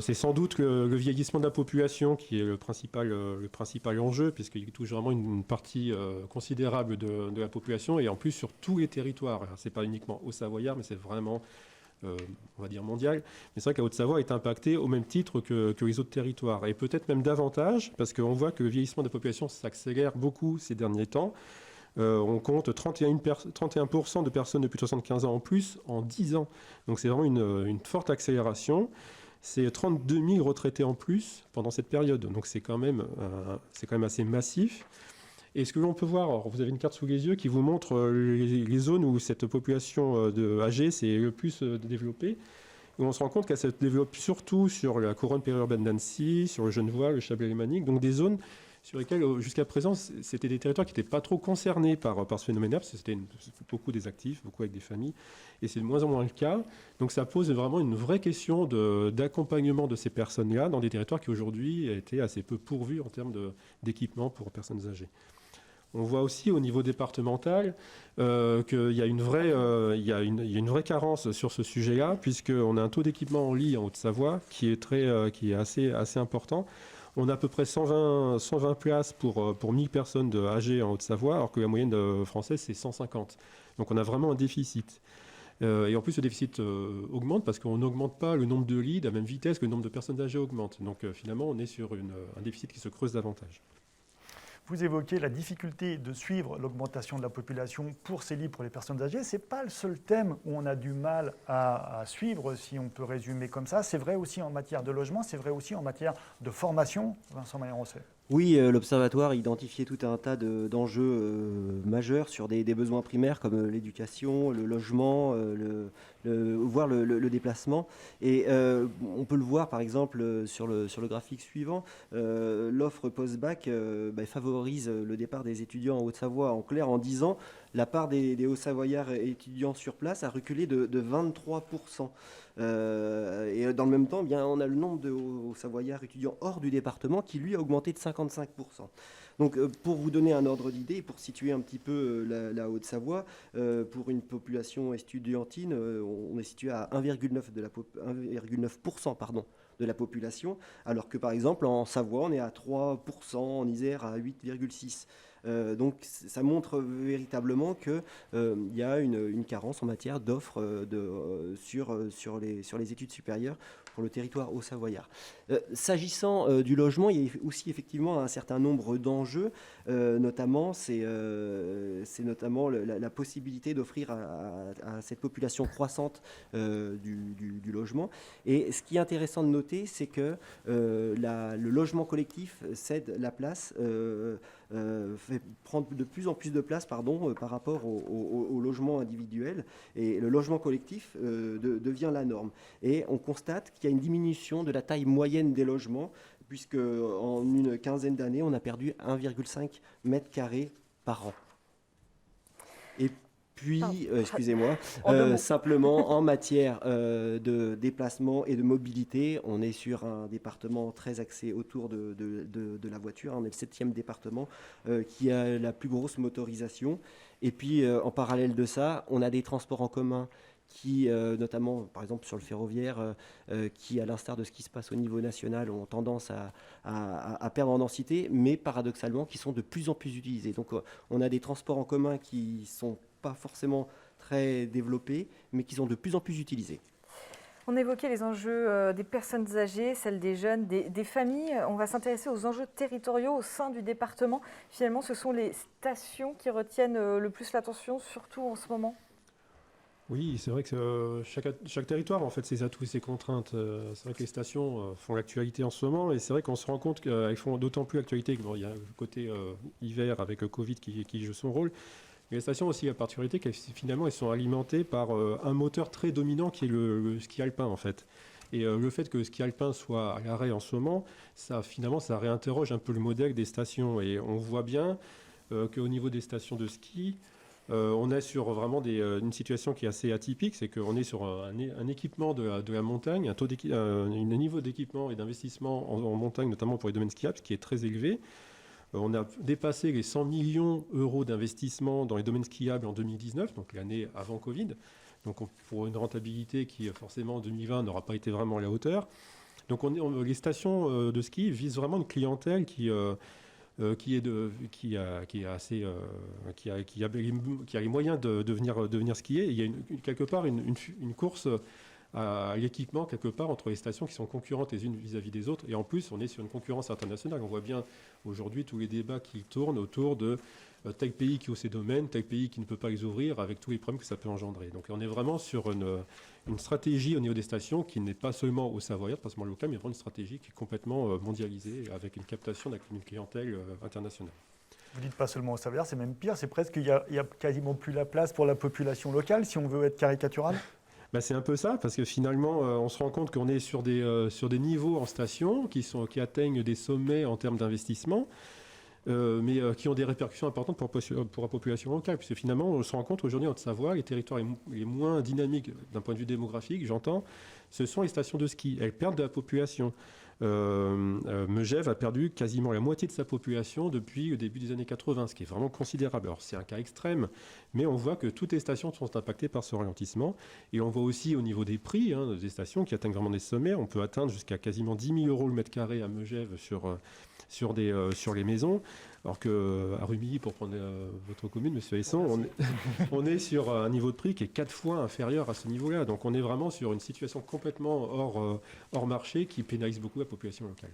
C'est sans doute le vieillissement de la population qui est le principal enjeu, puisqu'il touche vraiment une partie considérable de la population, et en plus sur tous les territoires. Ce n'est pas uniquement au Savoyard, mais c'est vraiment on va dire mondial. Mais c'est vrai que la Haute-Savoie est impactée au même titre que les autres territoires, et peut-être même davantage, parce qu'on voit que le vieillissement de la population s'accélère beaucoup ces derniers temps. On compte 31% de personnes de plus de 75 ans en plus en 10 ans. Donc c'est vraiment une forte accélération. C'est 32 000 retraités en plus pendant cette période. Donc c'est quand même assez massif. Et ce que l'on peut voir, alors vous avez une carte sous les yeux qui vous montre les zones où cette population âgée s'est le plus développée. Où on se rend compte qu'elle se développe surtout sur la couronne périurbaine d'Annecy, sur le Genevois, le Chablais-Lémanique, donc des zones sur lesquelles, jusqu'à présent, c'était des territoires qui n'étaient pas trop concernés par ce phénomène-là, parce que c'était beaucoup des actifs, beaucoup avec des familles, et c'est de moins en moins le cas. Donc ça pose vraiment une vraie question d'accompagnement de ces personnes-là dans des territoires qui aujourd'hui étaient assez peu pourvus en termes d'équipement pour personnes âgées. On voit aussi au niveau départemental qu'il y a une vraie carence sur ce sujet-là, puisqu'on a un taux d'équipement en lit en Haute-Savoie qui est assez important. On a à peu près 120 places pour 1000 personnes âgées en Haute-Savoie, alors que la moyenne française, c'est 150. Donc on a vraiment un déficit. Et en plus, le déficit augmente parce qu'on n'augmente pas le nombre de lits à la même vitesse que le nombre de personnes âgées augmente. Donc finalement, on est sur un déficit qui se creuse davantage. Vous évoquez la difficulté de suivre l'augmentation de la population pour ces lits pour les personnes âgées. Ce n'est pas le seul thème où on a du mal à suivre, si on peut résumer comme ça. C'est vrai aussi en matière de logement, c'est vrai aussi en matière de formation, Vincent Maillet-Roncet. Oui, l'Observatoire a identifié tout un tas d'enjeux majeurs sur des besoins primaires comme l'éducation, le logement, voire le déplacement. Et on peut le voir par exemple sur le graphique suivant. L'offre post-bac favorise le départ des étudiants en Haute-Savoie. En clair, en 10 ans, la part des Hauts-Savoyards étudiants sur place a reculé de 23%. Et dans le même temps, eh bien, on a le nombre de Hauts-Savoyards étudiants hors du département qui, lui, a augmenté de 55%. Donc, pour vous donner un ordre d'idée, pour situer un petit peu la Haute-Savoie, pour une population estudiantine, on est situé à 1,9% de la population, alors que, par exemple, en Savoie, on est à 3%, en Isère à 8,6%. Donc ça montre véritablement qu'il y a une carence en matière d'offres sur les études supérieures pour le territoire haut-savoyard. S'agissant du logement, il y a aussi effectivement un certain nombre d'enjeux, notamment c'est notamment la possibilité d'offrir à cette population croissante du logement. Et ce qui est intéressant de noter, c'est que le logement collectif cède la place, prendre de plus en plus de place par rapport au logement individuel, et le logement collectif devient la norme. Et on constate qu'il y a une diminution de la taille moyenne des logements, puisque en une quinzaine d'années, on a perdu 1,5 mètre carré par an. Et puis, excusez-moi, simplement en matière de déplacement et de mobilité, on est sur un département très axé autour de la voiture. On est le 7e département qui a la plus grosse motorisation. Et puis, en parallèle de ça, on a des transports en commun qui, notamment par exemple sur le ferroviaire, qui, à l'instar de ce qui se passe au niveau national, ont tendance à perdre en densité, mais paradoxalement, qui sont de plus en plus utilisés. Donc, on a des transports en commun qui sont pas forcément très développés, mais qui sont de plus en plus utilisés. On évoquait les enjeux des personnes âgées, celles des jeunes, des familles. On va s'intéresser aux enjeux territoriaux au sein du département. Finalement, ce sont les stations qui retiennent le plus l'attention, surtout en ce moment. Oui, c'est vrai que chaque territoire a en fait ses atouts et ses contraintes. C'est vrai que les stations font l'actualité en ce moment, et c'est vrai qu'on se rend compte qu'elles font d'autant plus l'actualité qu'il y a le côté hiver avec le Covid qui joue son rôle. Mais les stations ont aussi la particularité qu'elles finalement elles sont alimentées par un moteur très dominant qui est le ski alpin en fait. Et le fait que le ski alpin soit à l'arrêt en ce moment, ça réinterroge un peu le modèle des stations. Et on voit bien qu'au niveau des stations de ski, on est sur vraiment une situation qui est assez atypique, c'est qu'on est sur un équipement de la montagne, un niveau d'équipement et d'investissement en montagne, notamment pour les domaines skiables, qui est très élevé. On a dépassé les 100 millions d'euros d'investissement dans les domaines skiables en 2019, donc l'année avant Covid. Donc pour une rentabilité qui, forcément, en 2020, n'aura pas été vraiment à la hauteur. Donc les stations de ski visent vraiment une clientèle qui a les moyens de venir skier. Et il y a quelque part une course à l'équipement quelque part entre les stations qui sont concurrentes les unes vis-à-vis des autres. Et en plus, on est sur une concurrence internationale. On voit bien aujourd'hui tous les débats qui tournent autour de tel pays qui a ces domaines, tel pays qui ne peut pas les ouvrir, avec tous les problèmes que ça peut engendrer. Donc on est vraiment sur une stratégie au niveau des stations qui n'est pas seulement au Savoyard, pas seulement local, mais vraiment une stratégie qui est complètement mondialisée, avec une captation d'une clientèle internationale. Vous dites pas seulement au Savoyard, c'est même pire, c'est presque qu'il y a quasiment plus la place pour la population locale, si on veut être caricatural. C'est un peu ça, parce que finalement, on se rend compte qu'on est sur des niveaux en station qui atteignent des sommets en termes d'investissement, mais qui ont des répercussions importantes pour la population locale. Puisque finalement, on se rend compte aujourd'hui en Haute-Savoie, les territoires les moins dynamiques d'un point de vue démographique, j'entends, ce sont les stations de ski. Elles perdent de la population. Megève a perdu quasiment la moitié de sa population depuis le début des années 80, ce qui est vraiment considérable. Alors c'est un cas extrême, mais on voit que toutes les stations sont impactées par ce ralentissement. Et on voit aussi au niveau des prix des stations qui atteignent vraiment des sommets. On peut atteindre jusqu'à quasiment 10 000 euros le mètre carré à Megève sur les maisons. Alors qu'à Rumilly, pour prendre votre commune, Monsieur Hesson, on est sur un niveau de prix qui est 4 fois inférieur à ce niveau-là. Donc on est vraiment sur une situation complètement hors marché qui pénalise beaucoup la population locale.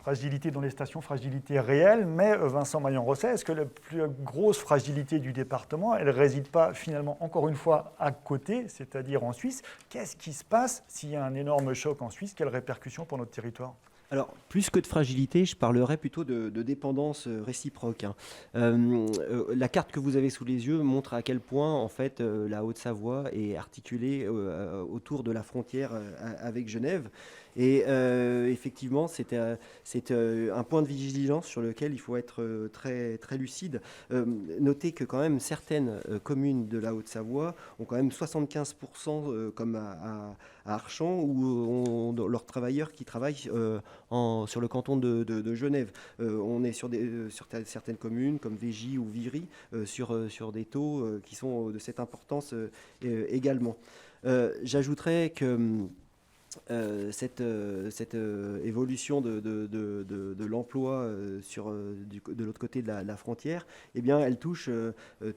Fragilité dans les stations, fragilité réelle, mais Vincent Maillan-Rosset, est-ce que la plus grosse fragilité du département, elle ne réside pas finalement encore une fois à côté, c'est-à-dire en Suisse? Qu'est-ce qui se passe s'il y a un énorme choc en Suisse? Quelles répercussions pour notre territoire? Alors, plus que de fragilité, je parlerais plutôt de dépendance réciproque, hein. La carte que vous avez sous les yeux montre à quel point, en fait, la Haute-Savoie est articulée autour de la frontière avec Genève. Et effectivement, c'est un point de vigilance sur lequel il faut être très, très lucide. Notez que quand même certaines communes de la Haute-Savoie ont quand même 75% comme à Archamps, où ont leurs travailleurs qui travaillent sur le canton de Genève. On est sur certaines communes comme Végy ou Viry sur des taux qui sont de cette importance également. J'ajouterais que cette évolution de l'emploi de l'autre côté de la frontière, eh bien, elle touche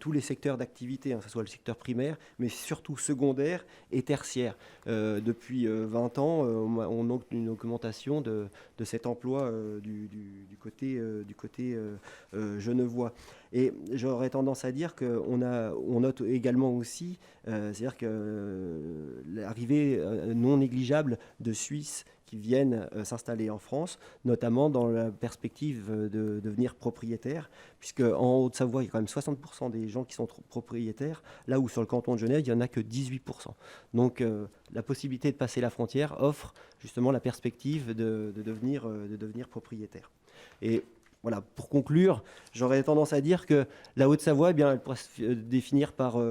tous les secteurs d'activité, hein, que ce soit le secteur primaire, mais surtout secondaire et tertiaire. Depuis 20 ans, on a une augmentation de cet emploi du côté genevois. Et j'aurais tendance à dire qu'on note également aussi, c'est-à-dire que l'arrivée non négligeable de Suisses qui viennent s'installer en France, notamment dans la perspective de devenir propriétaires, puisque en Haute-Savoie, il y a quand même 60% des gens qui sont propriétaires, là où sur le canton de Genève, il n'y en a que 18%. Donc la possibilité de passer la frontière offre justement la perspective de devenir propriétaire. Et voilà, pour conclure, j'aurais tendance à dire que la Haute-Savoie, eh bien, elle pourrait se définir par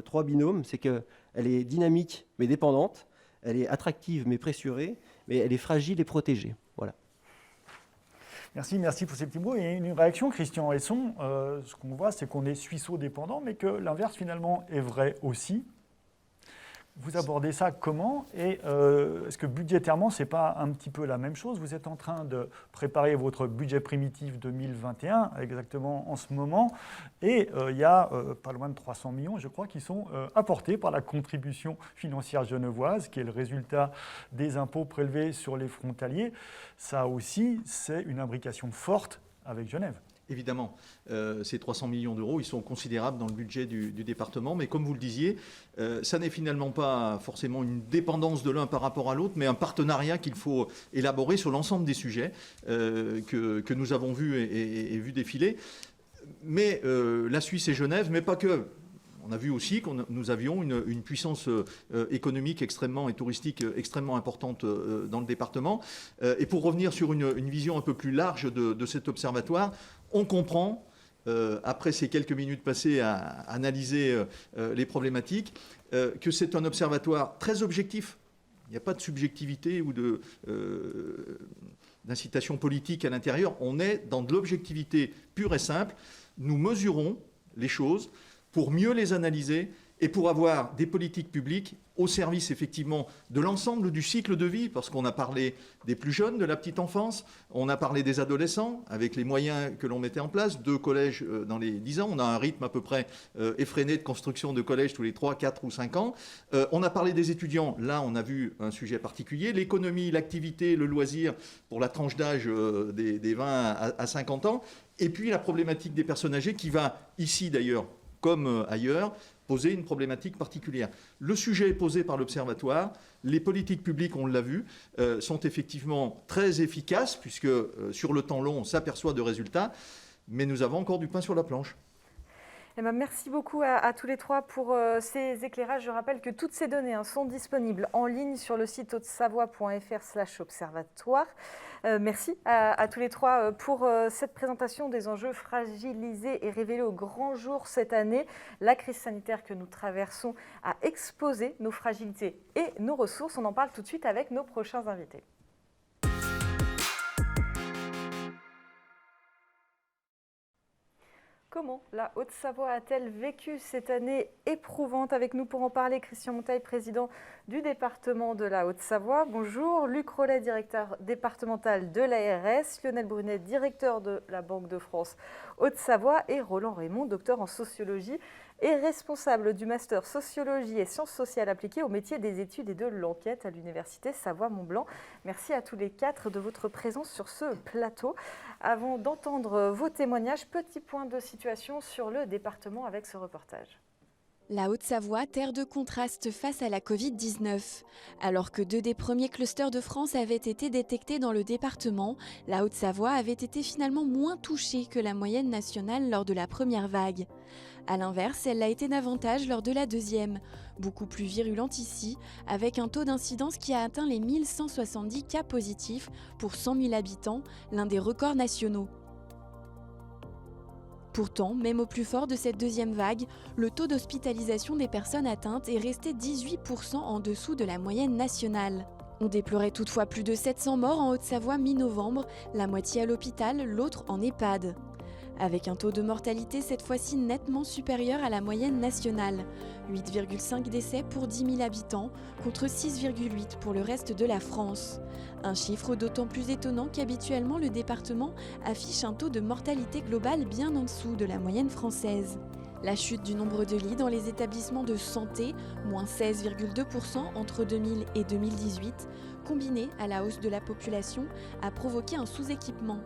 3 binômes. C'est qu'elle est dynamique mais dépendante, elle est attractive mais pressurée, mais elle est fragile et protégée. Voilà. Merci pour ces petits mots. Et une réaction, Christian Hesson, ce qu'on voit, c'est qu'on est suisseau-dépendant, mais que l'inverse finalement est vrai aussi. Vous abordez ça comment? Et est-ce que budgétairement, ce n'est pas un petit peu la même chose? Vous êtes en train de préparer votre budget primitif 2021 exactement en ce moment. Et il y a pas loin de 300 millions, je crois, qui sont apportés par la contribution financière genevoise, qui est le résultat des impôts prélevés sur les frontaliers. Ça aussi, c'est une imbrication forte avec Genève. Évidemment, ces 300 millions d'euros, ils sont considérables dans le budget du département, mais comme vous le disiez, ça n'est finalement pas forcément une dépendance de l'un par rapport à l'autre, mais un partenariat qu'il faut élaborer sur l'ensemble des sujets que nous avons vus et vus défiler. Mais la Suisse et Genève, mais pas que. On a vu aussi que nous avions une puissance économique extrêmement et touristique extrêmement importante dans le département. Et pour revenir sur une vision un peu plus large de cet observatoire, on comprend, après ces quelques minutes passées à analyser les problématiques, que c'est un observatoire très objectif. Il n'y a pas de subjectivité ou d'incitation politique à l'intérieur. On est dans de l'objectivité pure et simple. Nous mesurons les choses pour mieux les analyser et pour avoir des politiques publiques au service effectivement de l'ensemble du cycle de vie, parce qu'on a parlé des plus jeunes, de la petite enfance, on a parlé des adolescents, avec les moyens que l'on mettait en place, 2 collèges dans les 10 ans, on a un rythme à peu près effréné de construction de collèges tous les 3, 4 ou 5 ans. On a parlé des étudiants, là on a vu un sujet particulier, l'économie, l'activité, le loisir pour la tranche d'âge des 20 à 50 ans, et puis la problématique des personnes âgées qui va ici d'ailleurs, comme ailleurs, poser une problématique particulière. Le sujet est posé par l'Observatoire. Les politiques publiques, on l'a vu, sont effectivement très efficaces, puisque sur le temps long, on s'aperçoit de résultats, mais nous avons encore du pain sur la planche. Eh bien, merci beaucoup à tous les trois pour ces éclairages. Je rappelle que toutes ces données sont disponibles en ligne sur le site hautesavoie.fr/observatoire. Merci à tous les trois pour cette présentation des enjeux fragilisés et révélés au grand jour cette année. La crise sanitaire que nous traversons a exposé nos fragilités et nos ressources. On en parle tout de suite avec nos prochains invités. Comment la Haute-Savoie a-t-elle vécu cette année éprouvante? Avec nous pour en parler, Christian Montaille, président du département de la Haute-Savoie. Bonjour. Luc Rollet, directeur départemental de l'ARS. Lionel Brunet, directeur de la Banque de France Haute-Savoie. Et Roland Raymond, docteur en sociologie. et responsable du master sociologie et sciences sociales appliquées au métier des études et de l'enquête à l'université Savoie-Mont-Blanc. Merci à tous les quatre de votre présence sur ce plateau. Avant d'entendre vos témoignages, petit point de situation sur le département avec ce reportage. La Haute-Savoie, terre de contraste face à la Covid-19. Alors que 2 des premiers clusters de France avaient été détectés dans le département, la Haute-Savoie avait été finalement moins touchée que la moyenne nationale lors de la première vague. A l'inverse, elle l'a été davantage lors de la deuxième, beaucoup plus virulente ici, avec un taux d'incidence qui a atteint les 1170 cas positifs pour 100 000 habitants, l'un des records nationaux. Pourtant, même au plus fort de cette deuxième vague, le taux d'hospitalisation des personnes atteintes est resté 18% en dessous de la moyenne nationale. On déplorait toutefois plus de 700 morts en Haute-Savoie mi-novembre, la moitié à l'hôpital, l'autre en EHPAD. Avec un taux de mortalité cette fois-ci nettement supérieur à la moyenne nationale, 8,5 décès pour 10 000 habitants contre 6,8 pour le reste de la France. Un chiffre d'autant plus étonnant qu'habituellement le département affiche un taux de mortalité globale bien en dessous de la moyenne française. La chute du nombre de lits dans les établissements de santé, moins 16,2% entre 2000 et 2018, combinée à la hausse de la population, a provoqué un sous-équipement.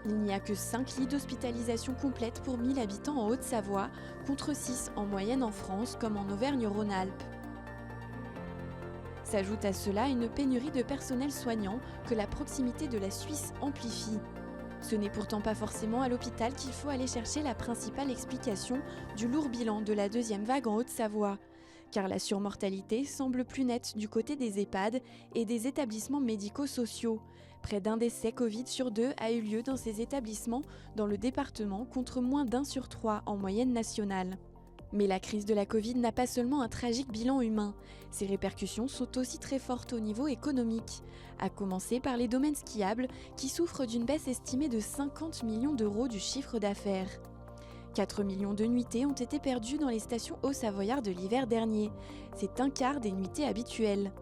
Il n'y a que 5 lits d'hospitalisation complète pour 1000 habitants en Haute-Savoie, contre 6 en moyenne en France comme en Auvergne-Rhône-Alpes. S'ajoute à cela une pénurie de personnel soignant que la proximité de la Suisse amplifie. Ce n'est pourtant pas forcément à l'hôpital qu'il faut aller chercher la principale explication du lourd bilan de la deuxième vague en Haute-Savoie. Car la surmortalité semble plus nette du côté des EHPAD et des établissements médico-sociaux. Près d'un décès Covid sur 2 a eu lieu dans ces établissements dans le département contre moins d'1 sur 3 en moyenne nationale. Mais la crise de la Covid n'a pas seulement un tragique bilan humain. Ses répercussions sont aussi très fortes au niveau économique, à commencer par les domaines skiables qui souffrent d'une baisse estimée de 50 millions d'euros du chiffre d'affaires. 4 millions de nuitées ont été perdues dans les stations haut-savoyardes l'hiver dernier. C'est un quart des nuitées habituelles.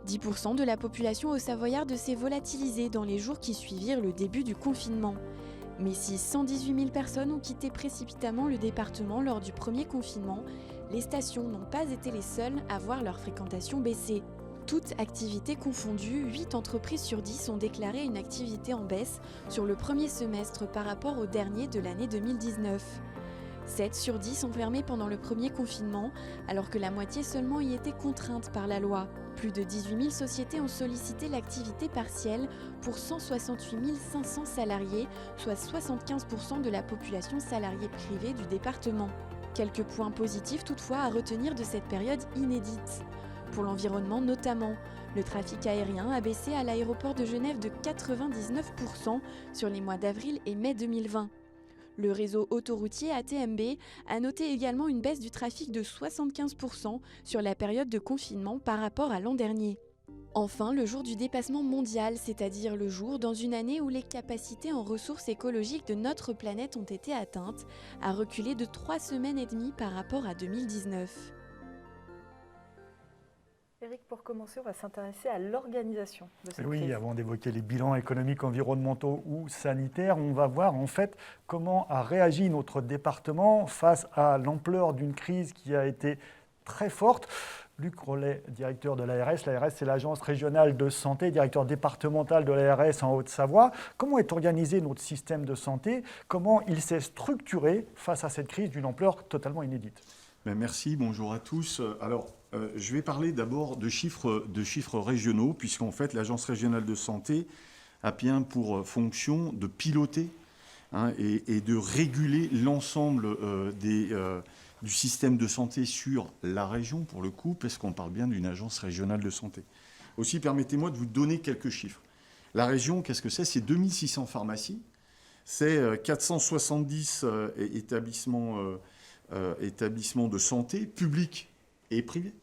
10% de la population haut-savoyarde s'est volatilisée dans les jours qui suivirent le début du confinement. Mais si 118 000 personnes ont quitté précipitamment le département lors du premier confinement, les stations n'ont pas été les seules à voir leur fréquentation baisser. Toutes activités confondues, 8 entreprises sur 10 ont déclaré une activité en baisse sur le premier semestre par rapport au dernier de l'année 2019. 7 sur 10 ont fermé pendant le premier confinement, alors que la moitié seulement y était contrainte par la loi. Plus de 18 000 sociétés ont sollicité l'activité partielle pour 168 500 salariés, soit 75% de la population salariée privée du département. Quelques points positifs toutefois à retenir de cette période inédite. Pour l'environnement notamment, le trafic aérien a baissé à l'aéroport de Genève de 99% sur les mois d'avril et mai 2020. Le réseau autoroutier ATMB a noté également une baisse du trafic de 75% sur la période de confinement par rapport à l'an dernier. Enfin, le jour du dépassement mondial, c'est-à-dire le jour dans une année où les capacités en ressources écologiques de notre planète ont été atteintes, a reculé de 3 semaines et demie par rapport à 2019. Éric, pour commencer, on va s'intéresser à l'organisation de cette crise. Oui, avant d'évoquer les bilans économiques, environnementaux ou sanitaires, on va voir en fait comment a réagi notre département face à l'ampleur d'une crise qui a été très forte. Luc Rollet, directeur de l'ARS. L'ARS, c'est l'Agence régionale de santé, directeur départemental de l'ARS en Haute-Savoie. Comment est organisé notre système de santé? Comment il s'est structuré face à cette crise d'une ampleur totalement inédite? Merci, bonjour à tous. Alors, je vais parler d'abord de chiffres régionaux, puisqu'en fait, l'Agence régionale de santé a bien pour fonction de piloter et de réguler l'ensemble du système de santé sur la région, pour le coup, parce qu'on parle bien d'une agence régionale de santé. Aussi, permettez-moi de vous donner quelques chiffres. La région, qu'est-ce que c'est? C'est 2600 pharmacies, c'est 470 établissements de santé, publics et privés.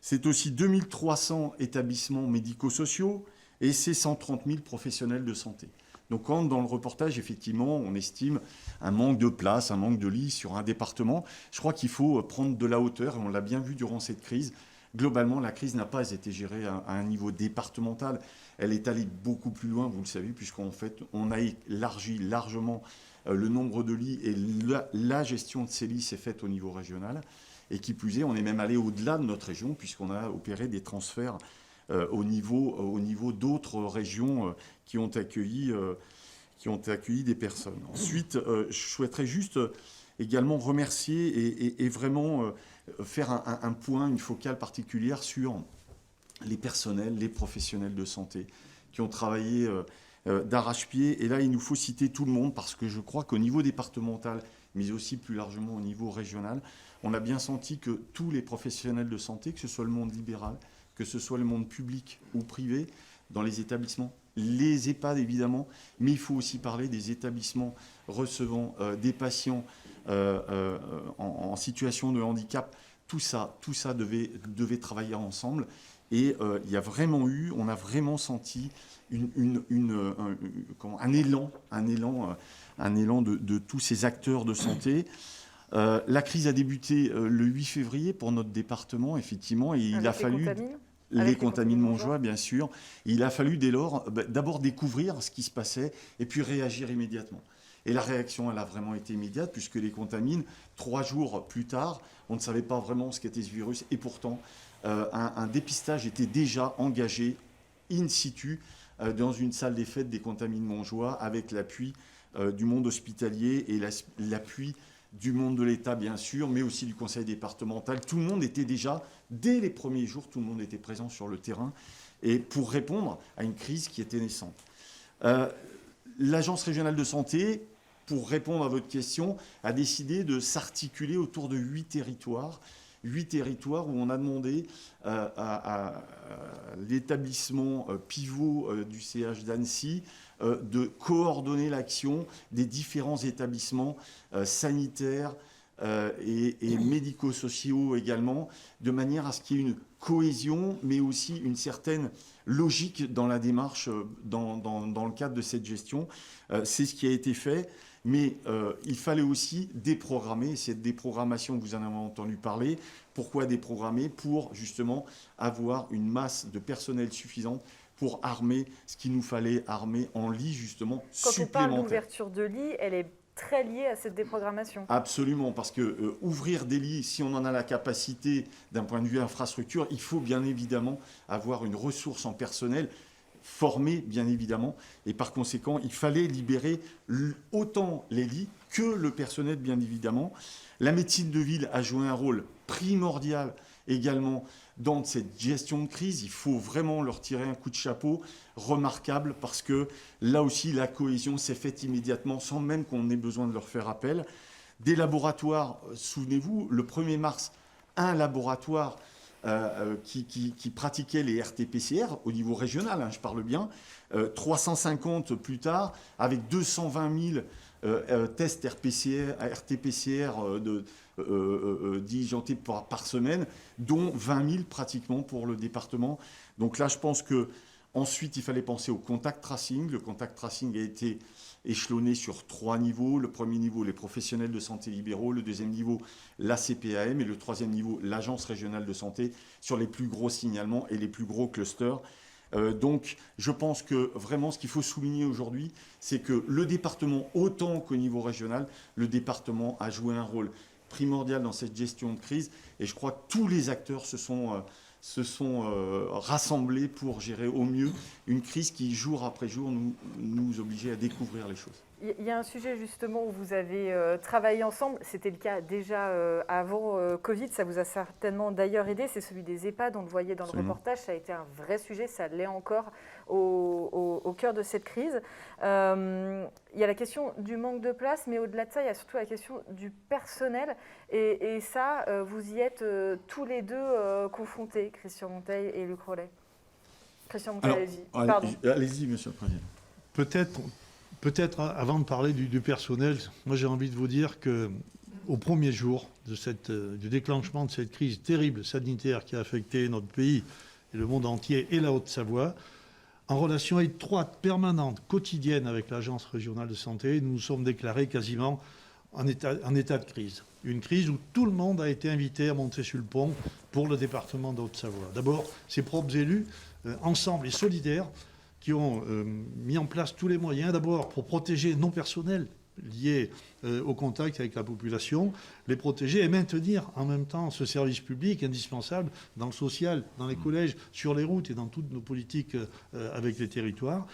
C'est aussi 2300 établissements médico-sociaux et c'est 130 000 professionnels de santé. Donc quand dans le reportage, effectivement, on estime un manque de place, un manque de lits sur un département, je crois qu'il faut prendre de la hauteur, et on l'a bien vu durant cette crise. Globalement, la crise n'a pas été gérée à un niveau départemental. Elle est allée beaucoup plus loin, vous le savez, puisqu'en fait, on a élargi largement le nombre de lits et la gestion de ces lits s'est faite au niveau régional. Et qui plus est, on est même allé au-delà de notre région, puisqu'on a opéré des transferts au niveau d'autres régions qui ont accueilli des personnes. Ensuite, je souhaiterais juste également remercier et vraiment faire un point, une focale particulière sur les personnels, les professionnels de santé qui ont travaillé d'arrache-pied. Et là, il nous faut citer tout le monde parce que je crois qu'au niveau départemental, mais aussi plus largement au niveau régional, on a bien senti que tous les professionnels de santé, que ce soit le monde libéral, que ce soit le monde public ou privé, dans les établissements, les EHPAD évidemment, mais il faut aussi parler des établissements recevant des patients en situation de handicap. Tout ça devait travailler ensemble. Et on a vraiment senti un élan de tous ces acteurs de santé. La crise a débuté le 8 février pour notre département, effectivement, et il a fallu... Les contamines Montjoie, bien sûr. Il a fallu dès lors d'abord découvrir ce qui se passait et puis réagir immédiatement. Et la réaction, elle a vraiment été immédiate puisque les contamines, 3 jours plus tard, on ne savait pas vraiment ce qu'était ce virus et pourtant un dépistage était déjà engagé in situ dans une salle des fêtes des contamines Montjoie avec l'appui du monde hospitalier et l'appui du monde de l'État, bien sûr, mais aussi du conseil départemental. Tout le monde était déjà, dès les premiers jours, tout le monde était présent sur le terrain et pour répondre à une crise qui était naissante. L'Agence régionale de santé, pour répondre à votre question, a décidé de s'articuler autour de 8 territoires où on a demandé à l'établissement pivot du CH d'Annecy de coordonner l'action des différents établissements sanitaires et médico-sociaux également, de manière à ce qu'il y ait une cohésion, mais aussi une certaine logique dans la démarche, dans le cadre de cette gestion. C'est ce qui a été fait. Mais il fallait aussi déprogrammer, cette déprogrammation, vous en avez entendu parler. Pourquoi déprogrammer? Pour justement avoir une masse de personnel suffisante pour armer ce qu'il nous fallait armer en lits justement supplémentaires. Quand on parle d'ouverture de lits, elle est très liée à cette déprogrammation. Absolument, parce que ouvrir des lits, si on en a la capacité d'un point de vue infrastructure, il faut bien évidemment avoir une ressource en personnel formé, bien évidemment, et par conséquent, il fallait libérer autant les lits que le personnel, bien évidemment. La médecine de ville a joué un rôle primordial également dans cette gestion de crise. Il faut vraiment leur tirer un coup de chapeau remarquable parce que là aussi, la cohésion s'est faite immédiatement sans même qu'on ait besoin de leur faire appel. Des laboratoires, souvenez-vous, le 1er mars, un laboratoire qui pratiquaient les RT-PCR au niveau régional, je parle bien, 350 plus tard, avec 220 000 tests RT-PCR diligentés par semaine, dont 20 000 pratiquement pour le département. Donc là, je pense qu'ensuite, il fallait penser au contact tracing. Le contact tracing a été échelonné sur 3 niveaux. Le premier niveau, les professionnels de santé libéraux. Le deuxième niveau, la CPAM. Et le troisième niveau, l'Agence régionale de santé, sur les plus gros signalements et les plus gros clusters. Donc, je pense que vraiment, ce qu'il faut souligner aujourd'hui, c'est que le département, autant qu'au niveau régional, le département a joué un rôle primordial dans cette gestion de crise. Et je crois que tous les acteurs se sont rassemblés pour gérer au mieux une crise qui, jour après jour, nous obligeait à découvrir les choses. Il y a un sujet justement où vous avez travaillé ensemble, c'était le cas déjà avant Covid, ça vous a certainement d'ailleurs aidé, c'est celui des EHPAD, on le voyait dans le reportage, ça a été un vrai sujet, ça l'est encore au cœur de cette crise. Il y a la question du manque de place, mais au-delà de ça, il y a surtout la question du personnel, et ça, vous y êtes tous les deux confrontés, Christian Monteil et Luc Rollet. Christian Monteil, allez-y. Pardon. Allez-y, Monsieur le Président. Peut-être avant de parler du personnel, moi j'ai envie de vous dire qu'au premier jour du déclenchement de cette crise terrible sanitaire qui a affecté notre pays et le monde entier et la Haute-Savoie, en relation étroite, permanente, quotidienne avec l'Agence régionale de santé, nous nous sommes déclarés quasiment en état de crise. Une crise où tout le monde a été invité à monter sur le pont pour le département de Haute-Savoie. D'abord, ses propres élus, ensemble et solidaires, qui ont mis en place tous les moyens, d'abord pour protéger nos personnels, liées au contact avec la population, les protéger et maintenir en même temps ce service public indispensable dans le social, dans les collèges, sur les routes et dans toutes nos politiques avec les territoires.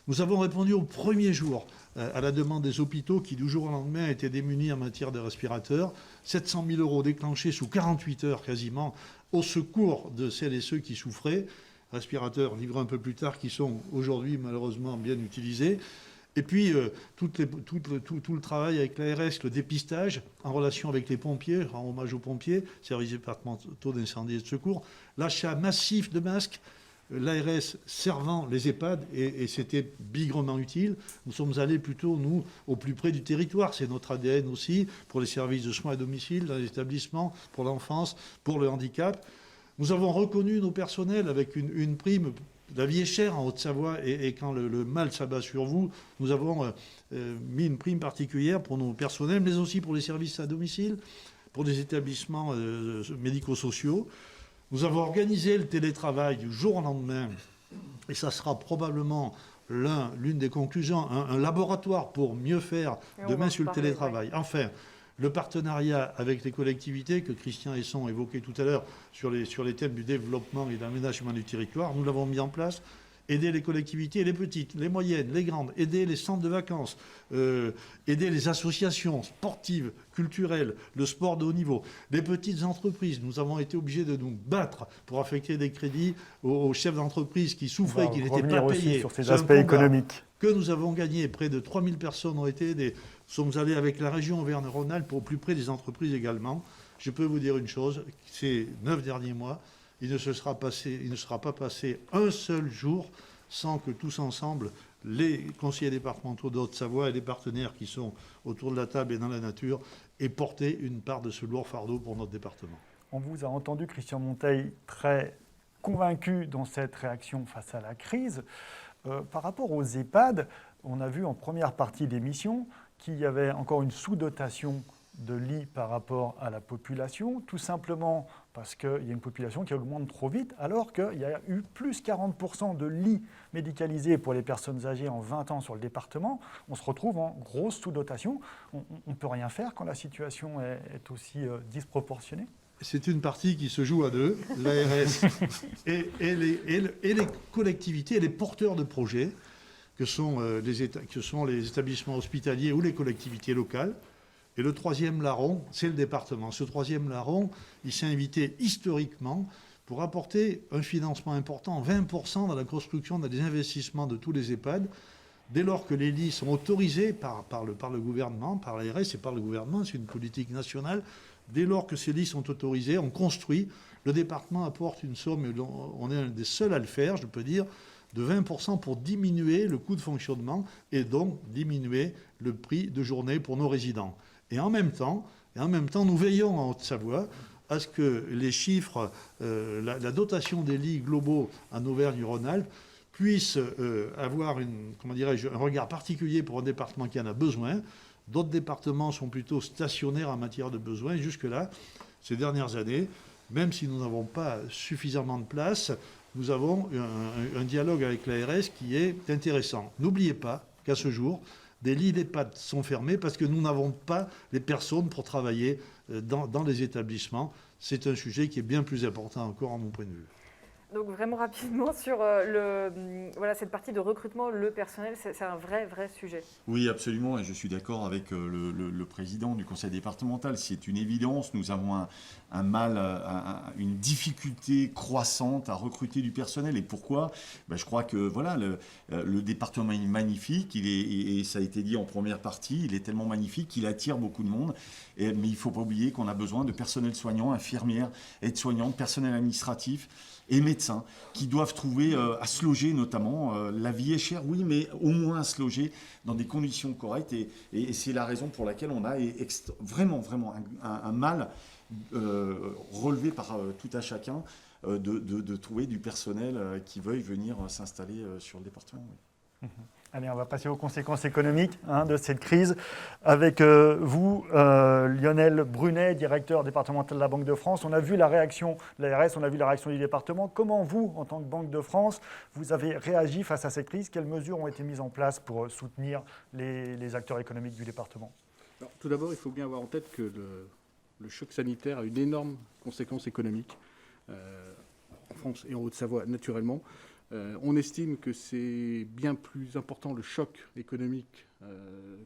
Nous avons répondu au premier jour à la demande des hôpitaux qui, du jour au lendemain, étaient démunis en matière de respirateurs. 700 000 € déclenchés sous 48 heures quasiment au secours de celles et ceux qui souffraient. Respirateurs livrés un peu plus tard qui sont aujourd'hui malheureusement bien utilisés. Et puis tout le travail avec l'ARS, le dépistage en relation avec les pompiers, je rends hommage aux pompiers, services départementaux d'incendie et de secours, l'achat massif de masques, l'ARS servant les EHPAD, et c'était bigrement utile. Nous sommes allés plutôt, nous, au plus près du territoire. C'est notre ADN aussi, pour les services de soins à domicile, dans les établissements, pour l'enfance, pour le handicap. Nous avons reconnu nos personnels avec une prime. La vie est chère en Haute-Savoie, et quand le mal s'abat sur vous, nous avons mis une prime particulière pour nos personnels, mais aussi pour les services à domicile, pour les établissements médico-sociaux. Nous avons organisé le télétravail du jour au lendemain, et ça sera probablement l'une des conclusions, un laboratoire pour mieux faire demain sur le télétravail. Ouais. Enfin, le partenariat avec les collectivités que Christian Esson évoquait tout à l'heure sur les thèmes du développement et de l'aménagement du territoire, nous l'avons mis en place. Aider les collectivités, les petites, les moyennes, les grandes, aider les centres de vacances, aider les associations sportives, culturelles, le sport de haut niveau, les petites entreprises. Nous avons été obligés de nous battre pour affecter des crédits aux chefs d'entreprise qui souffraient, qui n'étaient pas payés. Sur ces aspects économiques. Que nous avons gagné, près de 3000 personnes ont été aidées. Nous sommes allés avec la région Auvergne-Rhône-Alpes au plus près des entreprises également. Je peux vous dire une chose, ces 9 derniers mois, il ne sera pas passé un seul jour sans que tous ensemble, les conseillers départementaux de Haute-Savoie et les partenaires qui sont autour de la table et dans la nature, aient porté une part de ce lourd fardeau pour notre département. On vous a entendu, Christian Monteil, très convaincu dans cette réaction face à la crise. Par rapport aux EHPAD, on a vu en première partie de l'émission qu'il y avait encore une sous-dotation de lits par rapport à la population, tout simplement parce qu'il y a une population qui augmente trop vite, alors qu'il y a eu plus 40% de lits médicalisés pour les personnes âgées en 20 ans sur le département. On se retrouve en grosse sous-dotation. On ne peut rien faire quand la situation est aussi disproportionnée. C'est une partie qui se joue à deux, l'ARS et les collectivités, et les porteurs de projets, que sont les établissements hospitaliers ou les collectivités locales. Et le troisième larron, c'est le département. Ce troisième larron, il s'est invité historiquement pour apporter un financement important, 20% dans la construction, dans les investissements de tous les EHPAD, dès lors que les lits sont autorisés par le gouvernement, par l'ARS et par le gouvernement, c'est une politique nationale. Dès lors que ces lits sont autorisés, on construit. Le département apporte une somme, et on est un des seuls à le faire, je peux dire, de 20% pour diminuer le coût de fonctionnement et donc diminuer le prix de journée pour nos résidents. Et en même temps, nous veillons en Haute-Savoie à ce que les chiffres, la dotation des lits globaux en Auvergne-Rhône-Alpes puisse avoir un regard particulier pour un département qui en a besoin. D'autres départements sont plutôt stationnaires en matière de besoins. Et jusque-là, ces dernières années, même si nous n'avons pas suffisamment de place, nous avons un dialogue avec l'ARS qui est intéressant. N'oubliez pas qu'à ce jour, des lits d'EHPAD sont fermés parce que nous n'avons pas les personnes pour travailler dans les établissements. C'est un sujet qui est bien plus important encore à mon point de vue. Donc vraiment rapidement sur cette partie de recrutement, le personnel, c'est un vrai sujet. Oui, absolument, et je suis d'accord avec le président du conseil départemental. C'est une évidence, nous avons une difficulté croissante à recruter du personnel. Et pourquoi ? Je crois que le département est magnifique, et ça a été dit en première partie, il est tellement magnifique qu'il attire beaucoup de monde. Mais il ne faut pas oublier qu'on a besoin de personnel soignant, infirmières, aides-soignantes, personnel administratif et médecins qui doivent trouver à se loger notamment. La vie est chère, oui, mais au moins à se loger dans des conditions correctes. Et c'est la raison pour laquelle on a vraiment un mal relevé par tout à chacun de trouver du personnel qui veuille venir s'installer sur le département. Oui. Allez, on va passer aux conséquences économiques de cette crise. Avec vous, Lionel Brunet, directeur départemental de la Banque de France. On a vu la réaction de l'ARS, on a vu la réaction du département. Comment vous, en tant que Banque de France, vous avez réagi face à cette crise? Quelles mesures ont été mises en place pour soutenir les acteurs économiques du département? Alors, tout d'abord, il faut bien avoir en tête que le choc sanitaire a une énorme conséquence économique en France et en Haute-Savoie, naturellement. On estime que c'est bien plus important le choc économique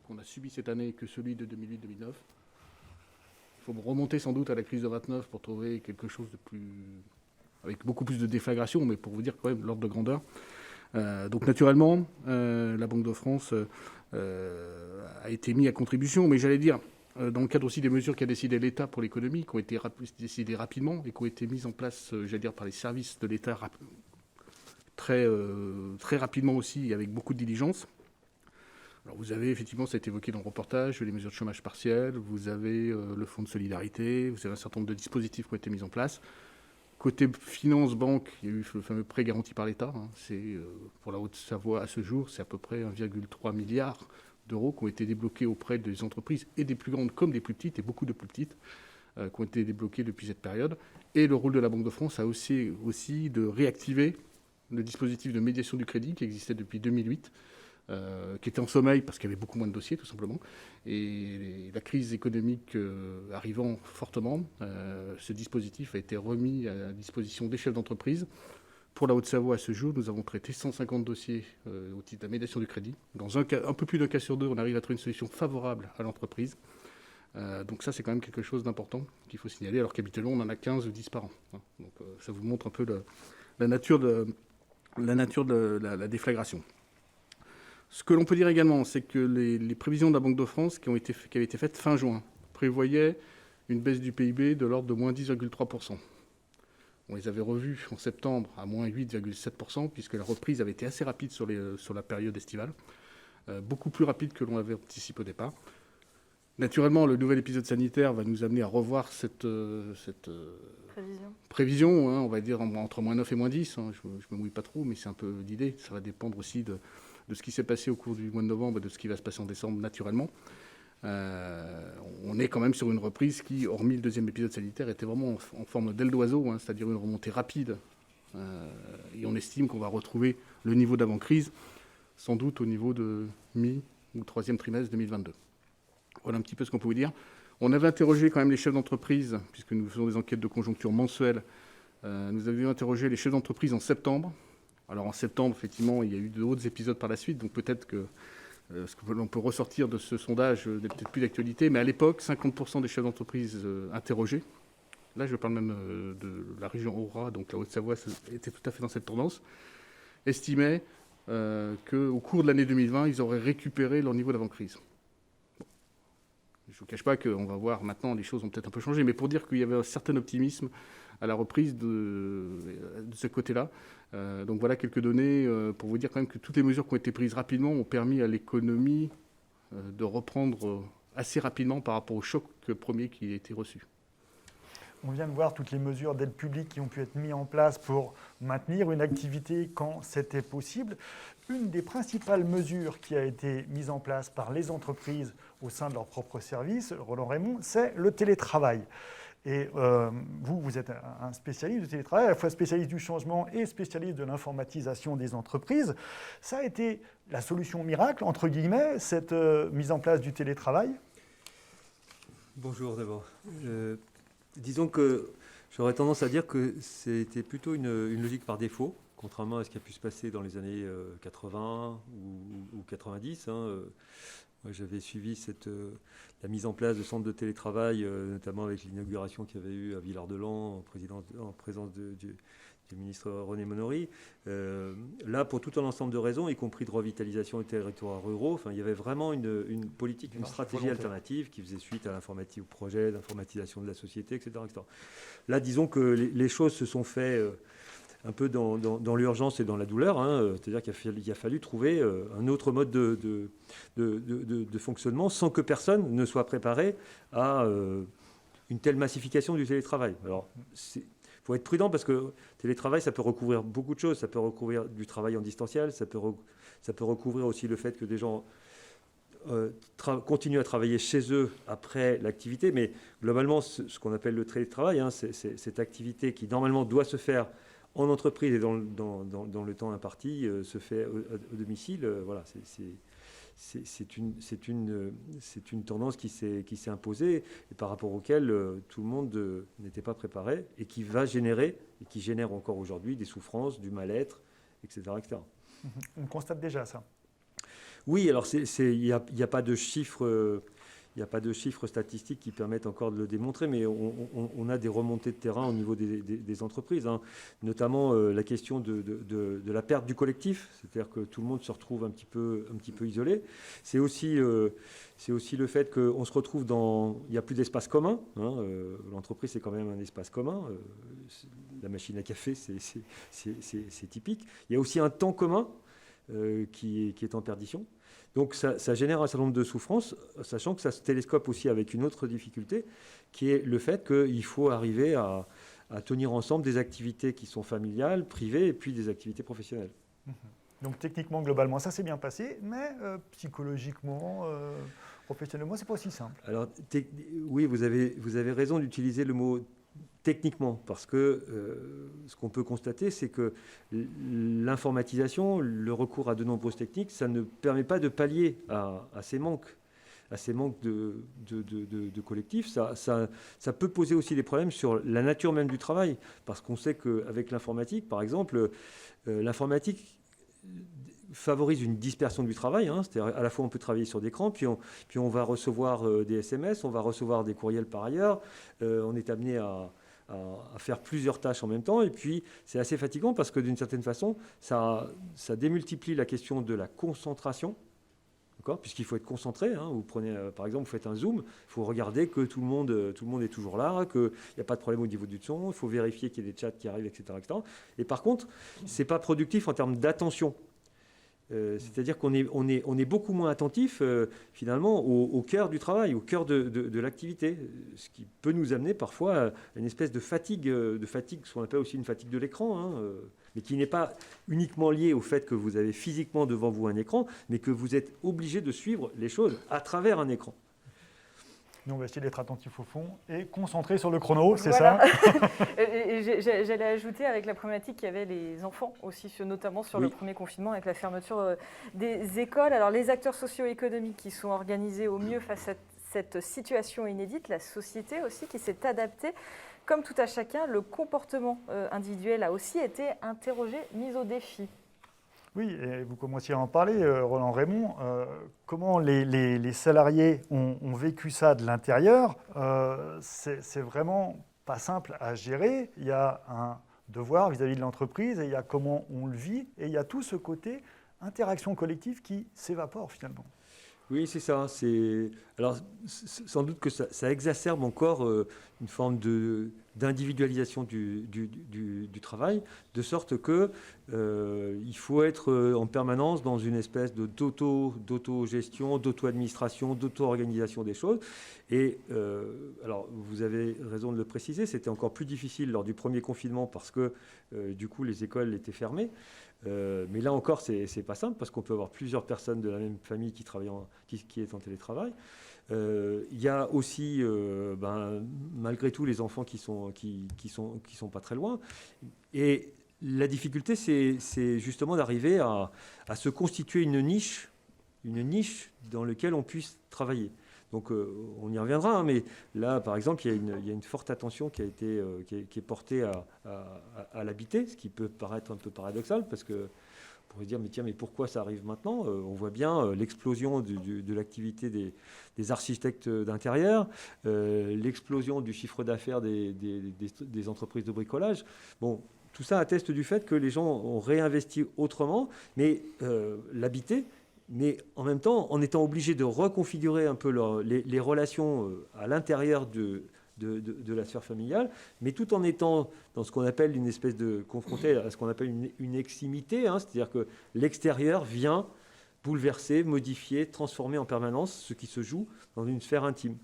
qu'on a subi cette année que celui de 2008-2009. Il faut remonter sans doute à la crise de 29 pour trouver quelque chose de plus, avec beaucoup plus de déflagration, mais pour vous dire quand même l'ordre de grandeur. Donc naturellement, la Banque de France a été mise à contribution, mais j'allais dire, dans le cadre aussi des mesures qu'a décidé l'État pour l'économie, qui ont été décidées rapidement et qui ont été mises en place, j'allais dire, par les services de l'État très rapidement aussi, avec beaucoup de diligence. Alors vous avez effectivement, ça a été évoqué dans le reportage, les mesures de chômage partiel, vous avez le fonds de solidarité, vous avez un certain nombre de dispositifs qui ont été mis en place. Côté finance, banque, il y a eu le fameux prêt garanti par l'État. C'est, pour la Haute-Savoie à ce jour, c'est à peu près 1,3 milliard d'euros qui ont été débloqués auprès des entreprises et des plus grandes comme des plus petites, et beaucoup de plus petites, qui ont été débloqués depuis cette période. Et le rôle de la Banque de France a aussi de réactiver le dispositif de médiation du crédit qui existait depuis 2008, qui était en sommeil parce qu'il y avait beaucoup moins de dossiers, tout simplement. Et la crise économique arrivant fortement, ce dispositif a été remis à la disposition des chefs d'entreprise. Pour la Haute-Savoie, à ce jour, nous avons traité 150 dossiers au titre de la médiation du crédit. Dans un peu plus d'un cas sur deux, on arrive à trouver une solution favorable à l'entreprise. Donc ça, c'est quand même quelque chose d'important qu'il faut signaler, alors qu'habituellement, on en a 15 ou 10 par an. Donc ça vous montre un peu la nature de la déflagration. Ce que l'on peut dire également, c'est que les prévisions de la Banque de France qui avaient été faites fin juin prévoyaient une baisse du PIB de l'ordre de moins 10,3%. On les avait revus en septembre à moins 8,7%, puisque la reprise avait été assez rapide sur la période estivale, beaucoup plus rapide que l'on avait anticipé au départ. Naturellement, le nouvel épisode sanitaire va nous amener à revoir cette prévision, on va dire entre moins 9 et moins 10. Je ne me mouille pas trop, mais c'est un peu l'idée. Ça va dépendre aussi de ce qui s'est passé au cours du mois de novembre et de ce qui va se passer en décembre, naturellement. On est quand même sur une reprise qui, hormis le deuxième épisode sanitaire, était vraiment en forme d'aile d'oiseau, c'est-à-dire une remontée rapide. Et on estime qu'on va retrouver le niveau d'avant-crise, sans doute au niveau de mi- ou troisième trimestre 2022. Voilà un petit peu ce qu'on peut vous dire. On avait interrogé quand même les chefs d'entreprise, puisque nous faisons des enquêtes de conjoncture mensuelles. Nous avions interrogé les chefs d'entreprise en septembre. Alors en septembre, effectivement, il y a eu d'autres épisodes par la suite, donc peut-être que ce que l'on peut ressortir de ce sondage n'est peut-être plus d'actualité, mais à l'époque, 50% des chefs d'entreprise interrogés, là je parle même de la région Aura, donc la Haute-Savoie était tout à fait dans cette tendance, estimaient qu'au cours de l'année 2020, ils auraient récupéré leur niveau d'avant-crise. Je ne vous cache pas qu'on va voir maintenant, les choses ont peut-être un peu changé, mais pour dire qu'il y avait un certain optimisme à la reprise de ce côté-là. Donc voilà quelques données pour vous dire quand même que toutes les mesures qui ont été prises rapidement ont permis à l'économie de reprendre assez rapidement par rapport au choc premier qui a été reçu. On vient de voir toutes les mesures d'aide publique qui ont pu être mises en place pour maintenir une activité quand c'était possible. Une des principales mesures qui a été mise en place par les entreprises au sein de leur propre service, Roland Raymond, c'est le télétravail. Et vous êtes un spécialiste du télétravail, à la fois spécialiste du changement et spécialiste de l'informatisation des entreprises. Ça a été la solution miracle, entre guillemets, cette mise en place du télétravail? Bonjour d'abord. Disons que j'aurais tendance à dire que c'était plutôt une logique par défaut, contrairement à ce qui a pu se passer dans les années 80 ou 90. Moi, j'avais suivi la mise en place de centres de télétravail, notamment avec l'inauguration qu'il y avait eu à Villard-de-Lans en présence du ministre René Monory. Là, pour tout un ensemble de raisons, y compris de revitalisation des territoires ruraux, il y avait vraiment une politique, une stratégie alternative qui faisait suite à l'informatique, au projet d'informatisation de la société, etc. Là, disons que les choses se sont faites un peu dans l'urgence et dans la douleur, c'est-à-dire qu'il a fallu trouver un autre mode de fonctionnement sans que personne ne soit préparé à une telle massification du télétravail. Alors, il faut être prudent parce que télétravail, ça peut recouvrir beaucoup de choses. Ça peut recouvrir du travail en distanciel, ça peut recouvrir aussi le fait que des gens continuent à travailler chez eux après l'activité. Mais globalement, ce qu'on appelle le télétravail, c'est cette activité qui normalement doit se faire en entreprise et dans le temps imparti, se fait au domicile. Voilà, c'est une tendance qui s'est imposée et par rapport auquel tout le monde n'était pas préparé et qui va générer, et qui génère encore aujourd'hui des souffrances, du mal-être, etc., etc. On constate déjà ça. Oui, alors il n'y a pas de chiffres. Il n'y a pas de chiffres statistiques qui permettent encore de le démontrer, mais on a des remontées de terrain au niveau des entreprises, hein. Notamment la question de la perte du collectif, c'est-à-dire que tout le monde se retrouve un petit peu isolé. C'est aussi le fait qu'on se retrouve il n'y a plus d'espace commun, hein. L'entreprise, c'est quand même un espace commun. La machine à café, c'est typique. Il y a aussi un temps commun qui est en perdition. Donc ça génère un certain nombre de souffrances, sachant que ça se télescope aussi avec une autre difficulté, qui est le fait qu'il faut arriver à tenir ensemble des activités qui sont familiales, privées, et puis des activités professionnelles. Donc techniquement, globalement, ça s'est bien passé, mais psychologiquement, professionnellement, c'est pas aussi simple. Alors oui, vous avez raison d'utiliser le mot techniquement, parce que ce qu'on peut constater, c'est que l'informatisation, le recours à de nombreuses techniques, ça ne permet pas de pallier à ces manques de collectifs. Ça peut poser aussi des problèmes sur la nature même du travail, parce qu'on sait qu'avec l'informatique, par exemple, l'informatique favorise une dispersion du travail, hein, c'est-à-dire à la fois on peut travailler sur d'écran, puis on va recevoir des SMS, on va recevoir des courriels par ailleurs, on est amené à faire plusieurs tâches en même temps, et puis c'est assez fatigant parce que d'une certaine façon, ça démultiplie la question de la concentration, puisqu'il faut être concentré, hein. Vous prenez, par exemple, vous faites un zoom, il faut regarder que tout le monde est toujours là, qu'il n'y a pas de problème au niveau du son, il faut vérifier qu'il y a des chats qui arrivent, etc., etc. Et par contre, ce n'est pas productif en termes d'attention. C'est-à-dire qu'on est beaucoup moins attentif finalement au cœur du travail, au cœur de l'activité, ce qui peut nous amener parfois à une espèce de fatigue, ce qu'on appelle aussi une fatigue de l'écran, hein, mais qui n'est pas uniquement liée au fait que vous avez physiquement devant vous un écran, mais que vous êtes obligé de suivre les choses à travers un écran. Nous, on va essayer d'être attentif au fond et concentré sur le chrono, c'est voilà. ça. J'allais ajouter avec la problématique qu'il y avait les enfants aussi, notamment sur le premier confinement avec la fermeture des écoles. Alors les acteurs socio-économiques qui sont organisés au mieux face à cette situation inédite, la société aussi qui s'est adaptée. Comme tout à chacun, le comportement individuel a aussi été interrogé, mis au défi. Oui, et vous commenciez à en parler, Roland Raymond. Comment les salariés ont vécu ça de l'intérieur, c'est vraiment pas simple à gérer. Il y a un devoir vis-à-vis de l'entreprise, et il y a comment on le vit, et il y a tout ce côté interaction collective qui s'évapore finalement. Oui, c'est ça. Alors, sans doute que ça exacerbe encore une forme d'individualisation du travail, de sorte que il faut être en permanence dans une espèce d'auto-gestion, d'auto-administration, d'auto-organisation des choses. Et alors, vous avez raison de le préciser, c'était encore plus difficile lors du premier confinement parce que du coup, les écoles étaient fermées. Mais là encore, c'est pas simple parce qu'on peut avoir plusieurs personnes de la même famille qui travaillent qui est en télétravail. Il y a aussi, malgré tout, les enfants qui sont pas très loin. Et la difficulté, c'est justement d'arriver à se constituer une niche dans laquelle on puisse travailler. Donc on y reviendra, hein, mais là, par exemple, il y a une forte attention qui est portée à l'habiter, ce qui peut paraître un peu paradoxal, parce que on pourrait se dire, mais pourquoi ça arrive maintenant ? On voit bien l'explosion de l'activité des architectes d'intérieur, l'explosion du chiffre d'affaires des entreprises de bricolage. Bon, tout ça atteste du fait que les gens ont réinvesti autrement, mais l'habiter, mais en même temps, en étant obligés de reconfigurer un peu les relations à l'intérieur de la sphère familiale, mais tout en étant dans ce qu'on appelle une espèce de confronté à ce qu'on appelle une eximité, hein, c'est-à-dire que l'extérieur vient bouleverser, modifier, transformer en permanence ce qui se joue dans une sphère intime.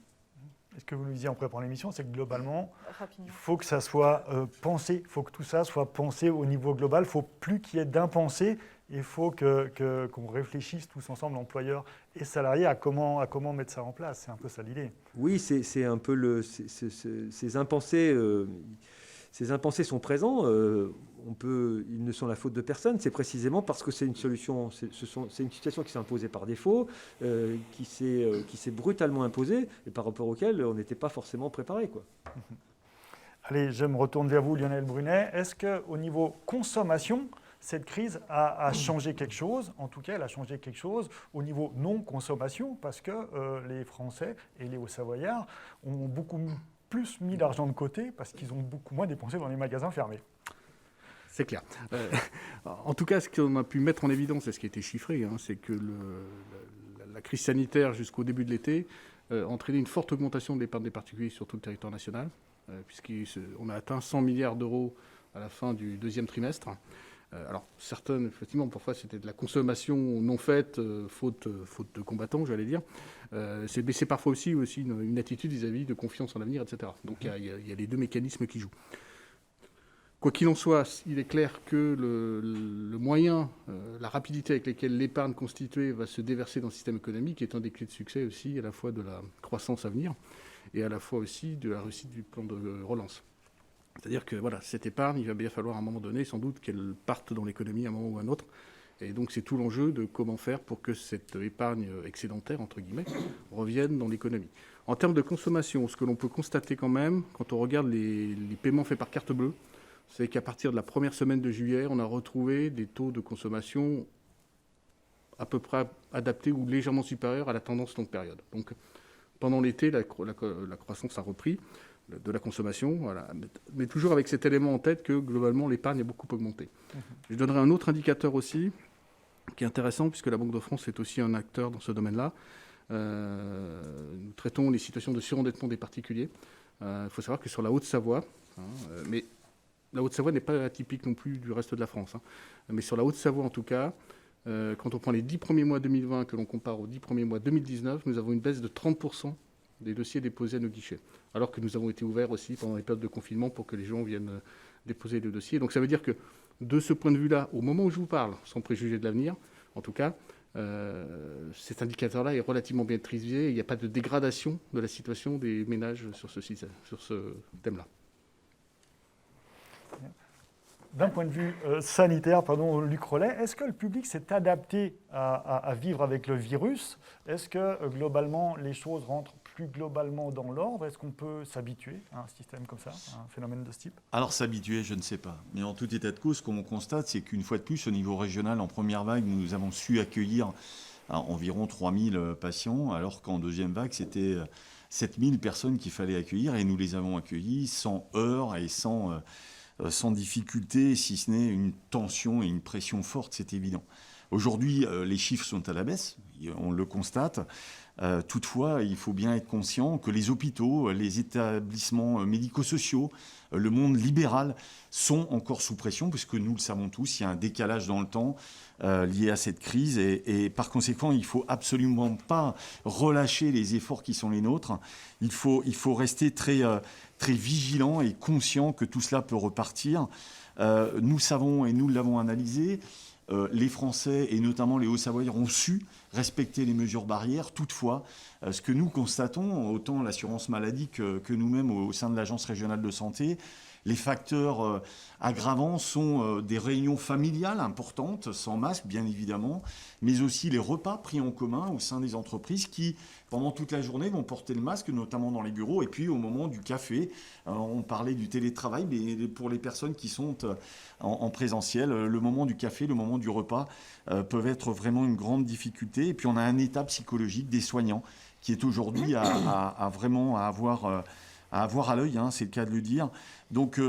ce que vous nous disiez en préparant l'émission, c'est que globalement, Rapidement. il faut que ça soit pensé, il faut que tout ça soit pensé au niveau global. Il ne faut plus qu'il y ait d'impensé. Il faut qu'on réfléchisse tous ensemble, employeurs et salariés, à comment mettre ça en place. C'est un peu ça l'idée. Oui, c'est un peu ces impensés. Ces impensés sont présents. Ils ne sont la faute de personne. C'est précisément parce que c'est une solution. C'est une situation qui s'est imposée par défaut, qui s'est brutalement imposée et par rapport auquel on n'était pas forcément préparé, quoi. Allez, je me retourne vers vous, Lionel Brunet. Est-ce qu'au niveau consommation, cette crise a changé quelque chose? En tout cas, elle a changé quelque chose au niveau non-consommation, parce que les Français et les Hauts-Savoyards ont beaucoup plus mis d'argent de côté, parce qu'ils ont beaucoup moins dépensé dans les magasins fermés. C'est clair. En tout cas, ce qu'on a pu mettre en évidence, et ce qui a été chiffré, c'est que la crise sanitaire jusqu'au début de l'été a entraîné une forte augmentation de l'épargne des particuliers sur tout le territoire national, puisqu'on a atteint 100 milliards d'euros à la fin du deuxième trimestre. Alors, certaines, effectivement, parfois, c'était de la consommation non faite, faute de combattants, j'allais dire. Mais c'est parfois aussi une attitude vis-à-vis de confiance en l'avenir, etc. Donc, il y a les deux mécanismes qui jouent. Quoi qu'il en soit, il est clair que le moyen, la rapidité avec laquelle l'épargne constituée va se déverser dans le système économique est un des clés de succès aussi, à la fois de la croissance à venir et à la fois aussi de la réussite du plan de relance. C'est-à-dire que voilà, cette épargne, il va bien falloir à un moment donné, sans doute, qu'elle parte dans l'économie à un moment ou à un autre. Et donc c'est tout l'enjeu de comment faire pour que cette épargne excédentaire, entre guillemets, revienne dans l'économie. En termes de consommation, ce que l'on peut constater quand même, quand on regarde les paiements faits par carte bleue, c'est qu'à partir de la première semaine de juillet, on a retrouvé des taux de consommation à peu près adaptés ou légèrement supérieurs à la tendance longue période. Donc pendant l'été, la croissance a repris de la consommation, voilà. Mais toujours avec cet élément en tête que globalement l'épargne a beaucoup augmenté. Je donnerai un autre indicateur aussi qui est intéressant puisque la Banque de France est aussi un acteur dans ce domaine-là. Nous traitons les situations de surendettement des particuliers. Il faut savoir que sur la Haute-Savoie, mais la Haute-Savoie n'est pas atypique non plus du reste de la France, mais sur la Haute-Savoie en tout cas, quand on prend les 10 premiers mois 2020 que l'on compare aux 10 premiers mois 2019, nous avons une baisse de 30% des dossiers déposés à nos guichets, alors que nous avons été ouverts aussi pendant les périodes de confinement pour que les gens viennent déposer le dossier. Donc ça veut dire que de ce point de vue-là, au moment où je vous parle, sans préjuger de l'avenir, en tout cas, cet indicateur-là est relativement bien maîtrisé. Il n'y a pas de dégradation de la situation des ménages sur ce thème-là. D'un point de vue sanitaire, Luc Rollet, est-ce que le public s'est adapté à vivre avec le virus? Est-ce que globalement les choses rentrent plus globalement dans l'ordre? Est-ce qu'on peut s'habituer à un système comme ça, à un phénomène de ce type? Alors s'habituer, je ne sais pas. Mais en tout état de cause, ce qu'on constate, c'est qu'une fois de plus, au niveau régional, en première vague, nous avons su accueillir environ 3000 patients, alors qu'en deuxième vague, c'était 7000 personnes qu'il fallait accueillir, et nous les avons accueillis sans heurts et sans difficulté, si ce n'est une tension et une pression forte, c'est évident. Aujourd'hui, les chiffres sont à la baisse, on le constate. Toutefois, il faut bien être conscient que les hôpitaux, les établissements médico-sociaux, le monde libéral sont encore sous pression, puisque nous le savons tous, il y a un décalage dans le temps lié à cette crise. Et par conséquent, il ne faut absolument pas relâcher les efforts qui sont les nôtres. Il faut rester très vigilant et conscient que tout cela peut repartir. Nous savons, et nous l'avons analysé, les Français, et notamment les Hauts-Savoyards, ont su respecter les mesures barrières. Toutefois, ce que nous constatons, autant l'assurance maladie que nous-mêmes au sein de l'Agence régionale de santé, les facteurs aggravants sont des réunions familiales importantes, sans masque bien évidemment, mais aussi les repas pris en commun au sein des entreprises qui, pendant toute la journée, vont porter le masque, notamment dans les bureaux. Et puis au moment du café, on parlait du télétravail, mais pour les personnes qui sont en présentiel, le moment du café, le moment du repas peuvent être vraiment une grande difficulté. Et puis on a un état psychologique des soignants qui est aujourd'hui à vraiment avoir à l'œil, c'est le cas de le dire. Donc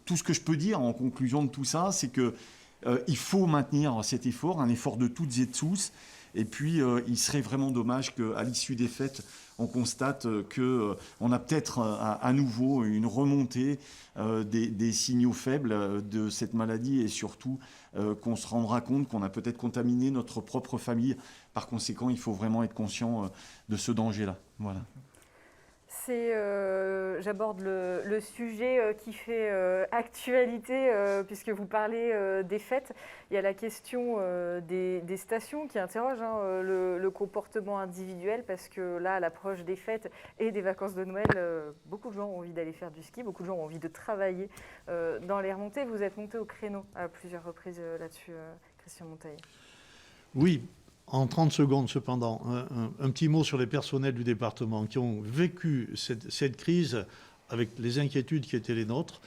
tout ce que je peux dire en conclusion de tout ça, c'est qu'il faut maintenir cet effort, un effort de toutes et de tous. Et puis il serait vraiment dommage qu'à l'issue des fêtes, on constate qu'on a peut-être à nouveau une remontée des signaux faibles de cette maladie, et surtout qu'on se rendra compte qu'on a peut-être contaminé notre propre famille. Par conséquent, il faut vraiment être conscient de ce danger-là. Voilà. J'aborde le sujet qui fait actualité, puisque vous parlez des fêtes. Il y a la question des stations qui interroge le comportement individuel, parce que là, à l'approche des fêtes et des vacances de Noël, beaucoup de gens ont envie d'aller faire du ski, beaucoup de gens ont envie de travailler dans les remontées. Vous êtes monté au créneau à plusieurs reprises là-dessus, Christian Monteil. Oui. En 30 secondes, cependant, un petit mot sur les personnels du département qui ont vécu cette crise avec les inquiétudes qui étaient les nôtres,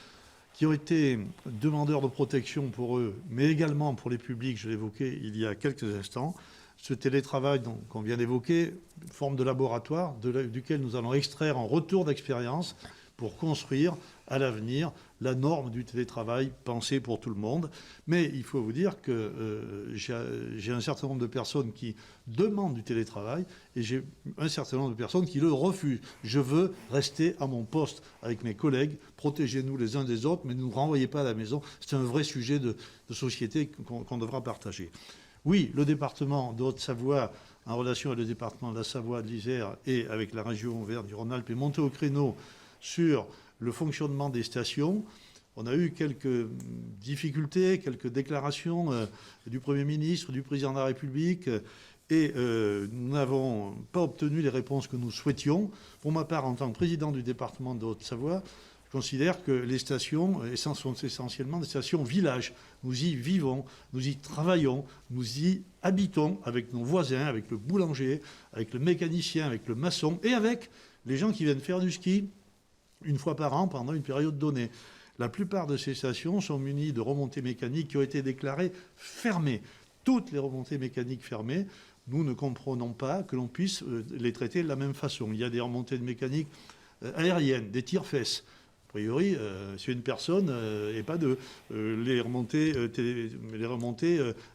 qui ont été demandeurs de protection pour eux, mais également pour les publics, je l'évoquais il y a quelques instants. Ce télétravail qu'on vient d'évoquer, forme de laboratoire duquel nous allons extraire un retour d'expérience pour construire à l'avenir la norme du télétravail pensée pour tout le monde. Mais il faut vous dire que j'ai un certain nombre de personnes qui demandent du télétravail et j'ai un certain nombre de personnes qui le refusent. Je veux rester à mon poste avec mes collègues, protégez-nous les uns des autres, mais ne nous renvoyez pas à la maison. C'est un vrai sujet de société qu'on devra partager. Oui, le département de Haute-Savoie, en relation avec le département de la Savoie, de l'Isère et avec la région Auvergne-Rhône-Alpes, est monté au créneau sur le fonctionnement des stations. On a eu quelques difficultés, quelques déclarations du Premier ministre, du Président de la République, et nous n'avons pas obtenu les réponses que nous souhaitions. Pour ma part, en tant que président du département de Haute-Savoie, je considère que les stations sont essentiellement des stations villages. Nous y vivons, nous y travaillons, nous y habitons avec nos voisins, avec le boulanger, avec le mécanicien, avec le maçon et avec les gens qui viennent faire du ski une fois par an pendant une période donnée. La plupart de ces stations sont munies de remontées mécaniques qui ont été déclarées fermées. Toutes les remontées mécaniques fermées, nous ne comprenons pas que l'on puisse les traiter de la même façon. Il y a des remontées de mécaniques aériennes, des tire-fesses. A priori, c'est une personne et pas deux. Les remontées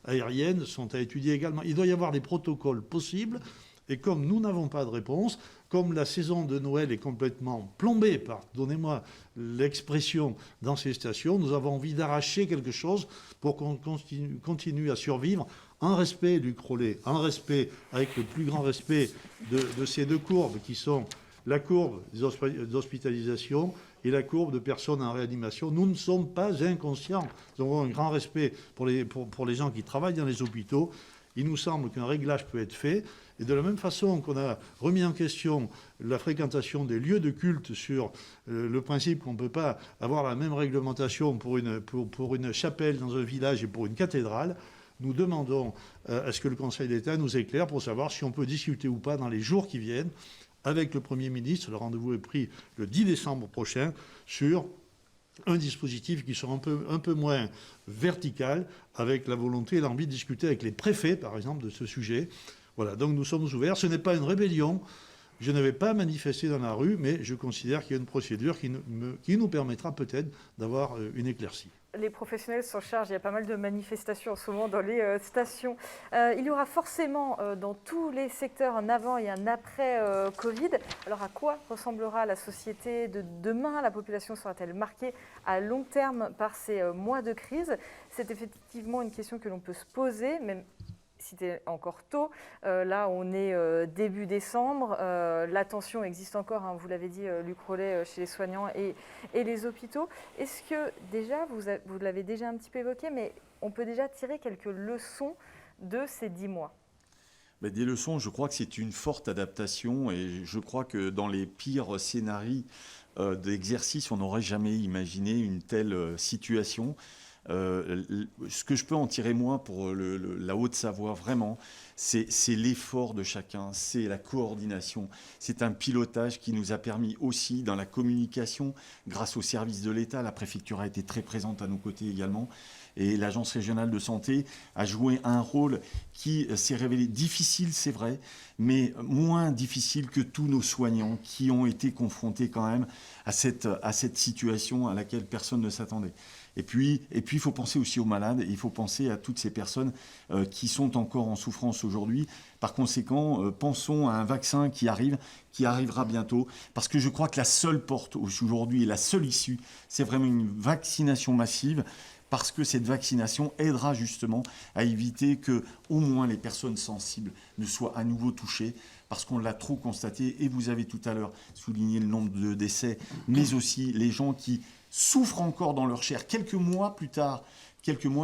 aériennes sont à étudier également. Il doit y avoir des protocoles possibles. Et comme nous n'avons pas de réponse, comme la saison de Noël est complètement plombée, pardonnez-moi l'expression, dans ces stations, nous avons envie d'arracher quelque chose pour qu'on continue à survivre en respect du Crollet, en respect, avec le plus grand respect de ces deux courbes qui sont la courbe des hospitalisations et la courbe de personnes en réanimation. Nous ne sommes pas inconscients. Nous avons un grand respect pour les gens qui travaillent dans les hôpitaux. Il nous semble qu'un réglage peut être fait. Et de la même façon qu'on a remis en question la fréquentation des lieux de culte sur le principe qu'on ne peut pas avoir la même réglementation pour une chapelle dans un village et pour une cathédrale, nous demandons à ce que le Conseil d'État nous éclaire pour savoir si on peut discuter ou pas dans les jours qui viennent avec le Premier ministre. Le rendez-vous est pris le 10 décembre prochain sur un dispositif qui sera un peu moins vertical, avec la volonté et l'envie de discuter avec les préfets, par exemple, de ce sujet. Voilà, donc nous sommes ouverts. Ce n'est pas une rébellion. Je ne vais pas manifester dans la rue, mais je considère qu'il y a une procédure qui nous permettra peut-être d'avoir une éclaircie. Les professionnels s'en chargent. Il y a pas mal de manifestations en ce moment dans les stations. Il y aura forcément dans tous les secteurs un avant et un après Covid. Alors à quoi ressemblera la société de demain? La population sera-t-elle marquée à long terme par ces mois de crise? C'est effectivement une question que l'on peut se poser, même si c'était encore tôt. Là, on est début décembre. La tension existe encore, hein, vous l'avez dit, Luc Rollet, chez les soignants et les hôpitaux. Est-ce que déjà, vous l'avez déjà un petit peu évoqué, mais on peut déjà tirer quelques leçons de ces 10 mois? Des leçons, je crois que c'est une forte adaptation et je crois que dans les pires scénarios d'exercice, on n'aurait jamais imaginé une telle situation. Ce que je peux en tirer moi pour la Haute-Savoie, vraiment, c'est l'effort de chacun, c'est la coordination, c'est un pilotage qui nous a permis aussi dans la communication, grâce aux services de l'État, la préfecture a été très présente à nos côtés également, et l'Agence régionale de santé a joué un rôle qui s'est révélé difficile, c'est vrai, mais moins difficile que tous nos soignants qui ont été confrontés quand même à cette situation à laquelle personne ne s'attendait. Et puis, il faut penser aussi aux malades, et il faut penser à toutes ces personnes qui sont encore en souffrance aujourd'hui. Par conséquent, pensons à un vaccin qui arrivera bientôt, parce que je crois que la seule porte aujourd'hui et la seule issue, c'est vraiment une vaccination massive, parce que cette vaccination aidera justement à éviter que au moins les personnes sensibles ne soient à nouveau touchées, parce qu'on l'a trop constaté, et vous avez tout à l'heure souligné le nombre de décès, mais aussi les gens qui souffrent encore dans leur chair, quelques mois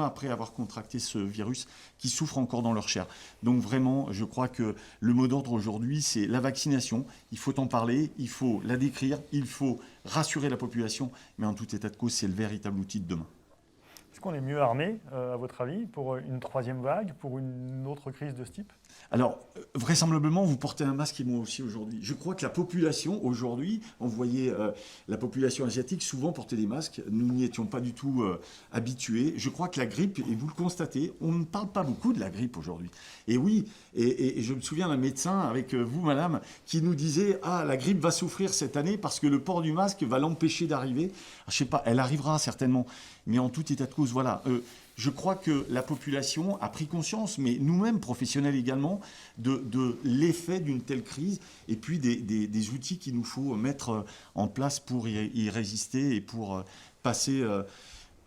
après avoir contracté ce virus, qui souffrent encore dans leur chair. Donc vraiment, je crois que le mot d'ordre aujourd'hui, c'est la vaccination. Il faut en parler, il faut la décrire, il faut rassurer la population, mais en tout état de cause, c'est le véritable outil de demain. Est-ce qu'on est mieux armé, à votre avis, pour une troisième vague, pour une autre crise de ce type ? Alors, vraisemblablement, vous portez un masque et moi aussi aujourd'hui. Je crois que la population, aujourd'hui, on voyait la population asiatique souvent porter des masques. Nous n'y étions pas du tout habitués. Je crois que la grippe, et vous le constatez, on ne parle pas beaucoup de la grippe aujourd'hui. Et oui, et je me souviens d'un médecin avec vous, madame, qui nous disait « Ah, la grippe va souffrir cette année parce que le port du masque va l'empêcher d'arriver. » Je ne sais pas, elle arrivera certainement. Mais en tout état de cause, voilà. Je crois que la population a pris conscience, mais nous-mêmes, professionnels également, de l'effet d'une telle crise et puis des outils qu'il nous faut mettre en place pour y résister et pour passer,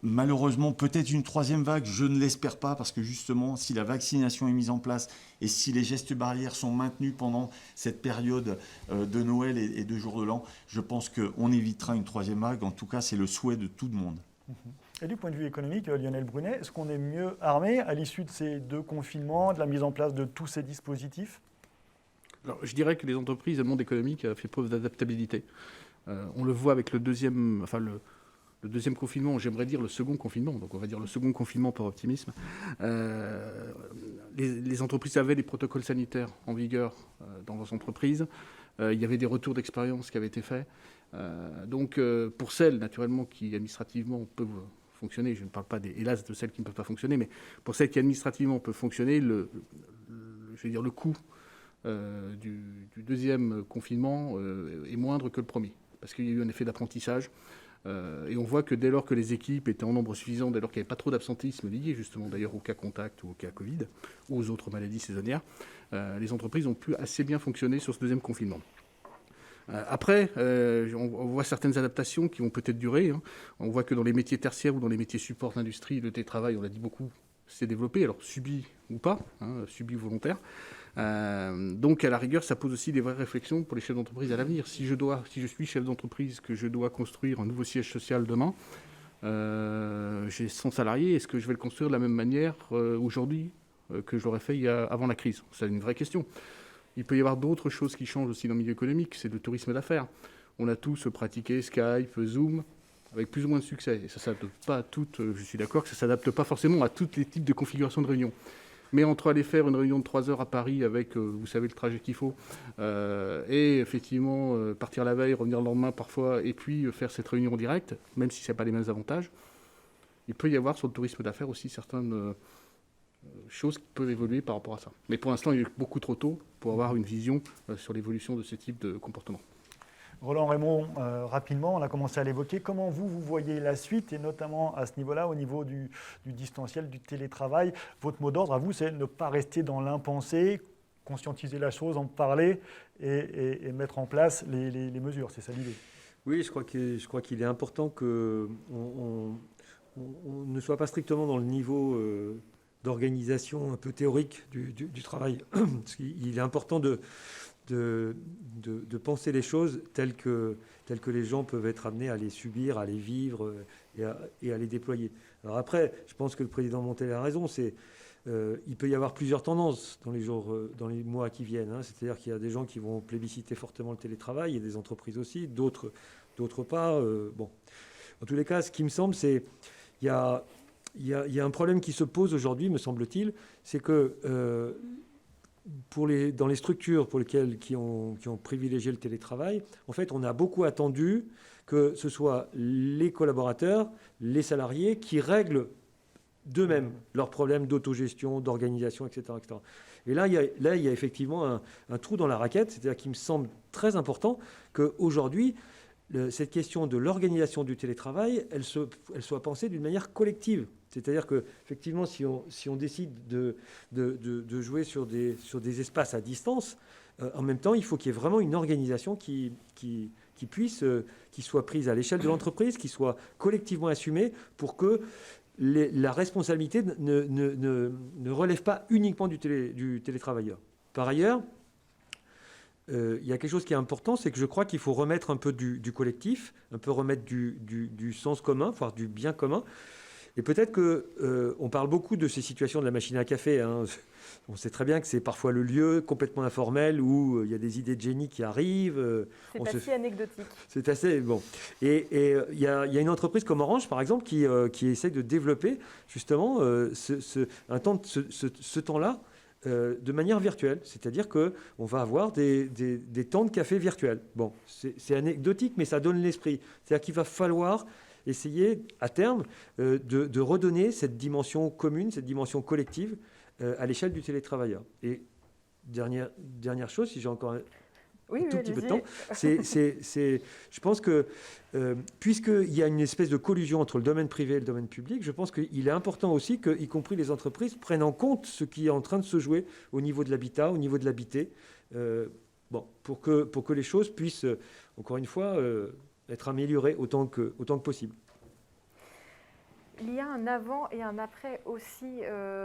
malheureusement, peut-être une troisième vague. Je ne l'espère pas, parce que justement, si la vaccination est mise en place et si les gestes barrières sont maintenus pendant cette période de Noël et de jour de l'an, je pense qu'on évitera une troisième vague. En tout cas, c'est le souhait de tout le monde. Et du point de vue économique, Lionel Brunet, est-ce qu'on est mieux armé à l'issue de ces 2 confinements, de la mise en place de tous ces dispositifs ? Alors, je dirais que les entreprises, le monde économique a fait preuve d'adaptabilité. On le voit avec le deuxième confinement, j'aimerais dire le second confinement, donc on va dire le second confinement par optimisme. Les entreprises avaient des protocoles sanitaires en vigueur dans leurs entreprises. Il y avait des retours d'expérience qui avaient été faits. Donc pour celles, naturellement, qui administrativement peuvent fonctionner, je ne parle pas, hélas, de celles qui ne peuvent pas fonctionner, mais pour celles qui administrativement peuvent fonctionner, le coût du deuxième confinement est moindre que le premier, parce qu'il y a eu un effet d'apprentissage. Et on voit que dès lors que les équipes étaient en nombre suffisant, dès lors qu'il n'y avait pas trop d'absentisme lié justement d'ailleurs au cas contact ou au cas Covid ou aux autres maladies saisonnières, les entreprises ont pu assez bien fonctionner sur ce deuxième confinement. Après, on voit certaines adaptations qui vont peut-être durer. On voit que dans les métiers tertiaires ou dans les métiers support de l'industrie, le télétravail, on l'a dit beaucoup, s'est développé, alors subi ou pas, subi ou volontaire. Donc à la rigueur, ça pose aussi des vraies réflexions pour les chefs d'entreprise à l'avenir. Si je suis chef d'entreprise, que je dois construire un nouveau siège social demain, j'ai 100 salariés, est-ce que je vais le construire de la même manière aujourd'hui que je l'aurais fait avant la crise ? C'est une vraie question. Il peut y avoir d'autres choses qui changent aussi dans le milieu économique, c'est le tourisme d'affaires. On a tous pratiqué Skype, Zoom, avec plus ou moins de succès. Et ça ne s'adapte pas à toutes, je suis d'accord que ça ne s'adapte pas forcément à tous les types de configurations de réunions. Mais entre aller faire une réunion de 3 heures à Paris avec, vous savez, le trajet qu'il faut, et effectivement partir la veille, revenir le lendemain parfois, et puis faire cette réunion en direct, même si ce n'est pas les mêmes avantages, il peut y avoir sur le tourisme d'affaires aussi certaines choses qui peuvent évoluer par rapport à ça. Mais pour l'instant, il est beaucoup trop tôt pour avoir une vision sur l'évolution de ce type de comportement. Roland Raymond, rapidement, on a commencé à l'évoquer. Comment vous voyez la suite, et notamment à ce niveau-là, au niveau du distanciel, du télétravail ? Votre mot d'ordre à vous, c'est ne pas rester dans l'impensé, conscientiser la chose, en parler et mettre en place les mesures. C'est ça l'idée ? Oui, je crois qu'il est important qu'on ne soit pas strictement dans le niveau d'organisation un peu théorique du travail. Parce qu'il est important de penser les choses telles que les gens peuvent être amenés à les subir, à les vivre et à les déployer. Alors après, je pense que le président Montel a raison, il peut y avoir plusieurs tendances dans les mois qui viennent. C'est-à-dire qu'il y a des gens qui vont plébisciter fortement le télétravail, et des entreprises aussi, d'autres pas. Bon. En tous les cas, ce qui me semble, c'est qu'il y a un problème qui se pose aujourd'hui, me semble-t-il, c'est que dans les structures qui ont privilégié le télétravail, en fait, on a beaucoup attendu que ce soit les collaborateurs, les salariés qui règlent d'eux-mêmes leurs problèmes d'autogestion, d'organisation, etc., etc. Et là, il y a effectivement un trou dans la raquette, c'est-à-dire qu'il me semble très important qu'aujourd'hui, cette question de l'organisation du télétravail, elle soit pensée d'une manière collective. C'est-à-dire qu'effectivement, si on décide de jouer sur des espaces à distance, en même temps, il faut qu'il y ait vraiment une organisation qui soit prise à l'échelle de l'entreprise, qui soit collectivement assumée pour que la responsabilité ne relève pas uniquement du télétravailleur. Par ailleurs, il y a quelque chose qui est important, c'est que je crois qu'il faut remettre un peu du collectif, un peu remettre du sens commun, voire du bien commun. Et peut-être qu'on parle beaucoup de ces situations de la machine à café. Hein. On sait très bien que c'est parfois le lieu complètement informel où il y a des idées de génie qui arrivent. C'est pas si anecdotique. C'est assez bon. Et il y a une entreprise comme Orange, par exemple, qui essaie de développer justement ce temps-là de manière virtuelle. C'est-à-dire qu'on va avoir des temps de café virtuels. Bon, c'est anecdotique, mais ça donne l'esprit. C'est-à-dire qu'il va falloir essayer, à terme, de redonner cette dimension commune, cette dimension collective à l'échelle du télétravailleur. Et dernière chose, si j'ai encore un tout petit peu de temps, je pense que, puisqu'il y a une espèce de collusion entre le domaine privé et le domaine public, je pense qu'il est important aussi que, y compris les entreprises, prennent en compte ce qui est en train de se jouer au niveau de l'habitat, au niveau de l'habité, pour que les choses puissent, encore une fois, être améliorées autant que possible. Il y a un avant et un après aussi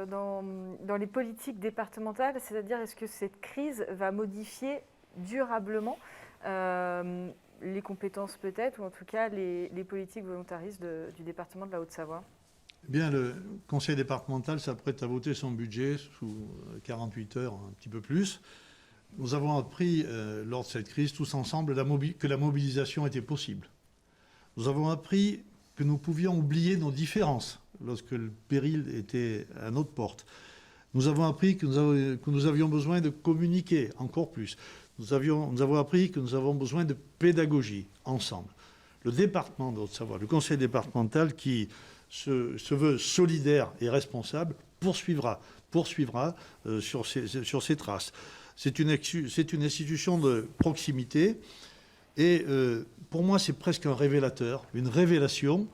dans les politiques départementales, c'est-à-dire est-ce que cette crise va modifier durablement les compétences peut-être, ou en tout cas les politiques volontaristes du département de la Haute-Savoie? Eh bien, le conseil départemental s'apprête à voter son budget sous 48 heures, un petit peu plus. Nous avons appris lors de cette crise tous ensemble que la mobilisation était possible. Nous avons appris que nous pouvions oublier nos différences lorsque le péril était à notre porte. Nous avons appris que nous avions besoin de communiquer encore plus. Nous avons appris que nous avons besoin de pédagogie ensemble. Le département de Haute-Savoie, le conseil départemental qui se veut solidaire et responsable, poursuivra sur ses traces. C'est une institution de proximité. Et pour moi, c'est presque un révélateur, une révélation.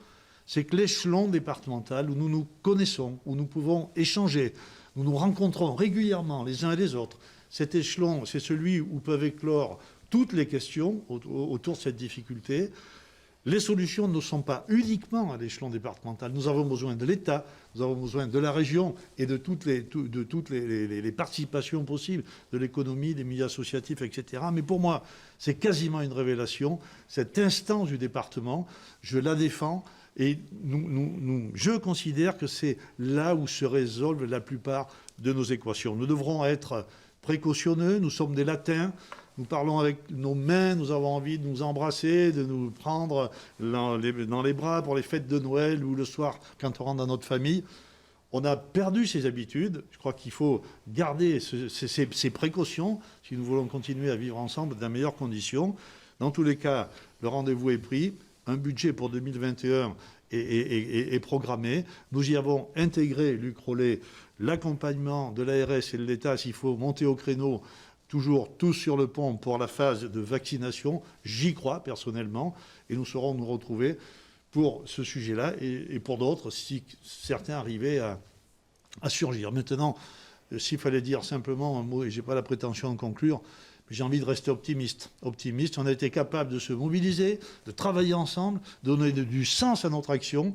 C'est que l'échelon départemental où nous nous connaissons, où nous pouvons échanger, où nous rencontrons régulièrement les uns et les autres, cet échelon, c'est celui où peuvent éclore toutes les questions autour de cette difficulté. Les solutions ne sont pas uniquement à l'échelon départemental. Nous avons besoin de l'État, nous avons besoin de la région et de toutes les participations possibles, de l'économie, des milieux associatifs, etc. Mais pour moi, c'est quasiment une révélation. Cette instance du département, je la défends et je considère que c'est là où se résolvent la plupart de nos équations. Nous devrons être précautionneux, nous sommes des latins. Nous parlons avec nos mains, nous avons envie de nous embrasser, de nous prendre dans les bras pour les fêtes de Noël ou le soir quand on rentre dans notre famille. On a perdu ces habitudes. Je crois qu'il faut garder ces précautions si nous voulons continuer à vivre ensemble dans de meilleures conditions. Dans tous les cas, le rendez-vous est pris. Un budget pour 2021 est programmé. Nous y avons intégré, Luc Rollet, l'accompagnement de l'ARS et de l'État s'il faut monter au créneau. Toujours tous sur le pont pour la phase de vaccination. J'y crois personnellement et nous saurons nous retrouver pour ce sujet-là et pour d'autres si certains arrivaient à surgir. Maintenant, s'il fallait dire simplement un mot, et je n'ai pas la prétention de conclure, mais j'ai envie de rester optimiste. Optimiste, on a été capable de se mobiliser, de travailler ensemble, de donner du sens à notre action.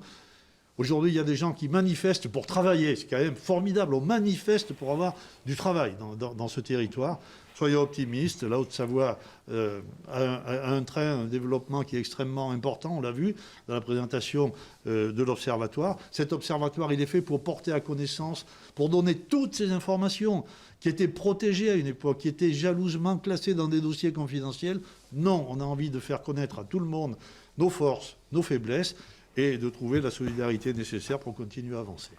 Aujourd'hui, il y a des gens qui manifestent pour travailler. C'est quand même formidable. On manifeste pour avoir du travail dans ce territoire. Soyons optimistes. La Haute-Savoie a un développement qui est extrêmement important. On l'a vu dans la présentation de l'Observatoire. Cet Observatoire, il est fait pour porter à connaissance, pour donner toutes ces informations qui étaient protégées à une époque, qui étaient jalousement classées dans des dossiers confidentiels. Non, on a envie de faire connaître à tout le monde nos forces, nos faiblesses, et de trouver la solidarité nécessaire pour continuer à avancer.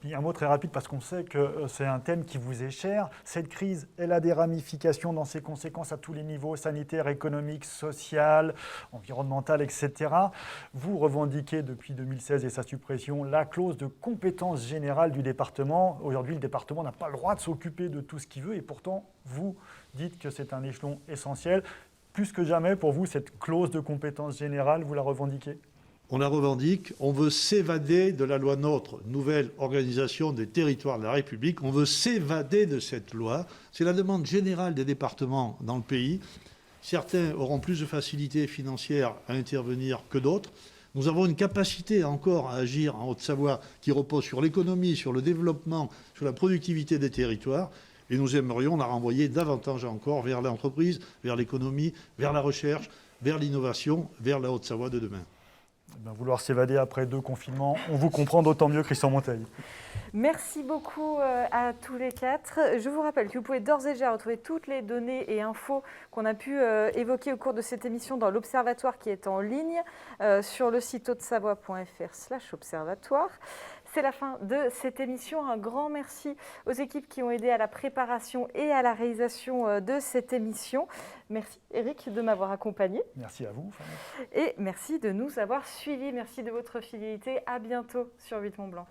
Puis un mot très rapide, parce qu'on sait que c'est un thème qui vous est cher. Cette crise, elle a des ramifications dans ses conséquences à tous les niveaux, sanitaires, économiques, social, environnemental, etc. Vous revendiquez depuis 2016 et sa suppression la clause de compétence générale du département. Aujourd'hui, le département n'a pas le droit de s'occuper de tout ce qu'il veut, et pourtant, vous dites que c'est un échelon essentiel. Plus que jamais, pour vous, cette clause de compétence générale, vous la revendiquez ? On la revendique, on veut s'évader de la loi NOTRe, nouvelle organisation des territoires de la République. On veut s'évader de cette loi. C'est la demande générale des départements dans le pays. Certains auront plus de facilité financière à intervenir que d'autres. Nous avons une capacité encore à agir en Haute-Savoie qui repose sur l'économie, sur le développement, sur la productivité des territoires. Et nous aimerions la renvoyer davantage encore vers l'entreprise, vers l'économie, vers la recherche, vers l'innovation, vers la Haute-Savoie de demain. Vouloir s'évader après 2 confinements, on vous comprend d'autant mieux, Christian Monteil. Merci beaucoup à tous les 4. Je vous rappelle que vous pouvez d'ores et déjà retrouver toutes les données et infos qu'on a pu évoquer au cours de cette émission dans l'Observatoire qui est en ligne sur le site hautesavoie.fr/observatoire. C'est la fin de cette émission. Un grand merci aux équipes qui ont aidé à la préparation et à la réalisation de cette émission. Merci Eric de m'avoir accompagné. Merci à vous. Et merci de nous avoir suivis. Merci de votre fidélité. À bientôt sur 8 Mont Blanc.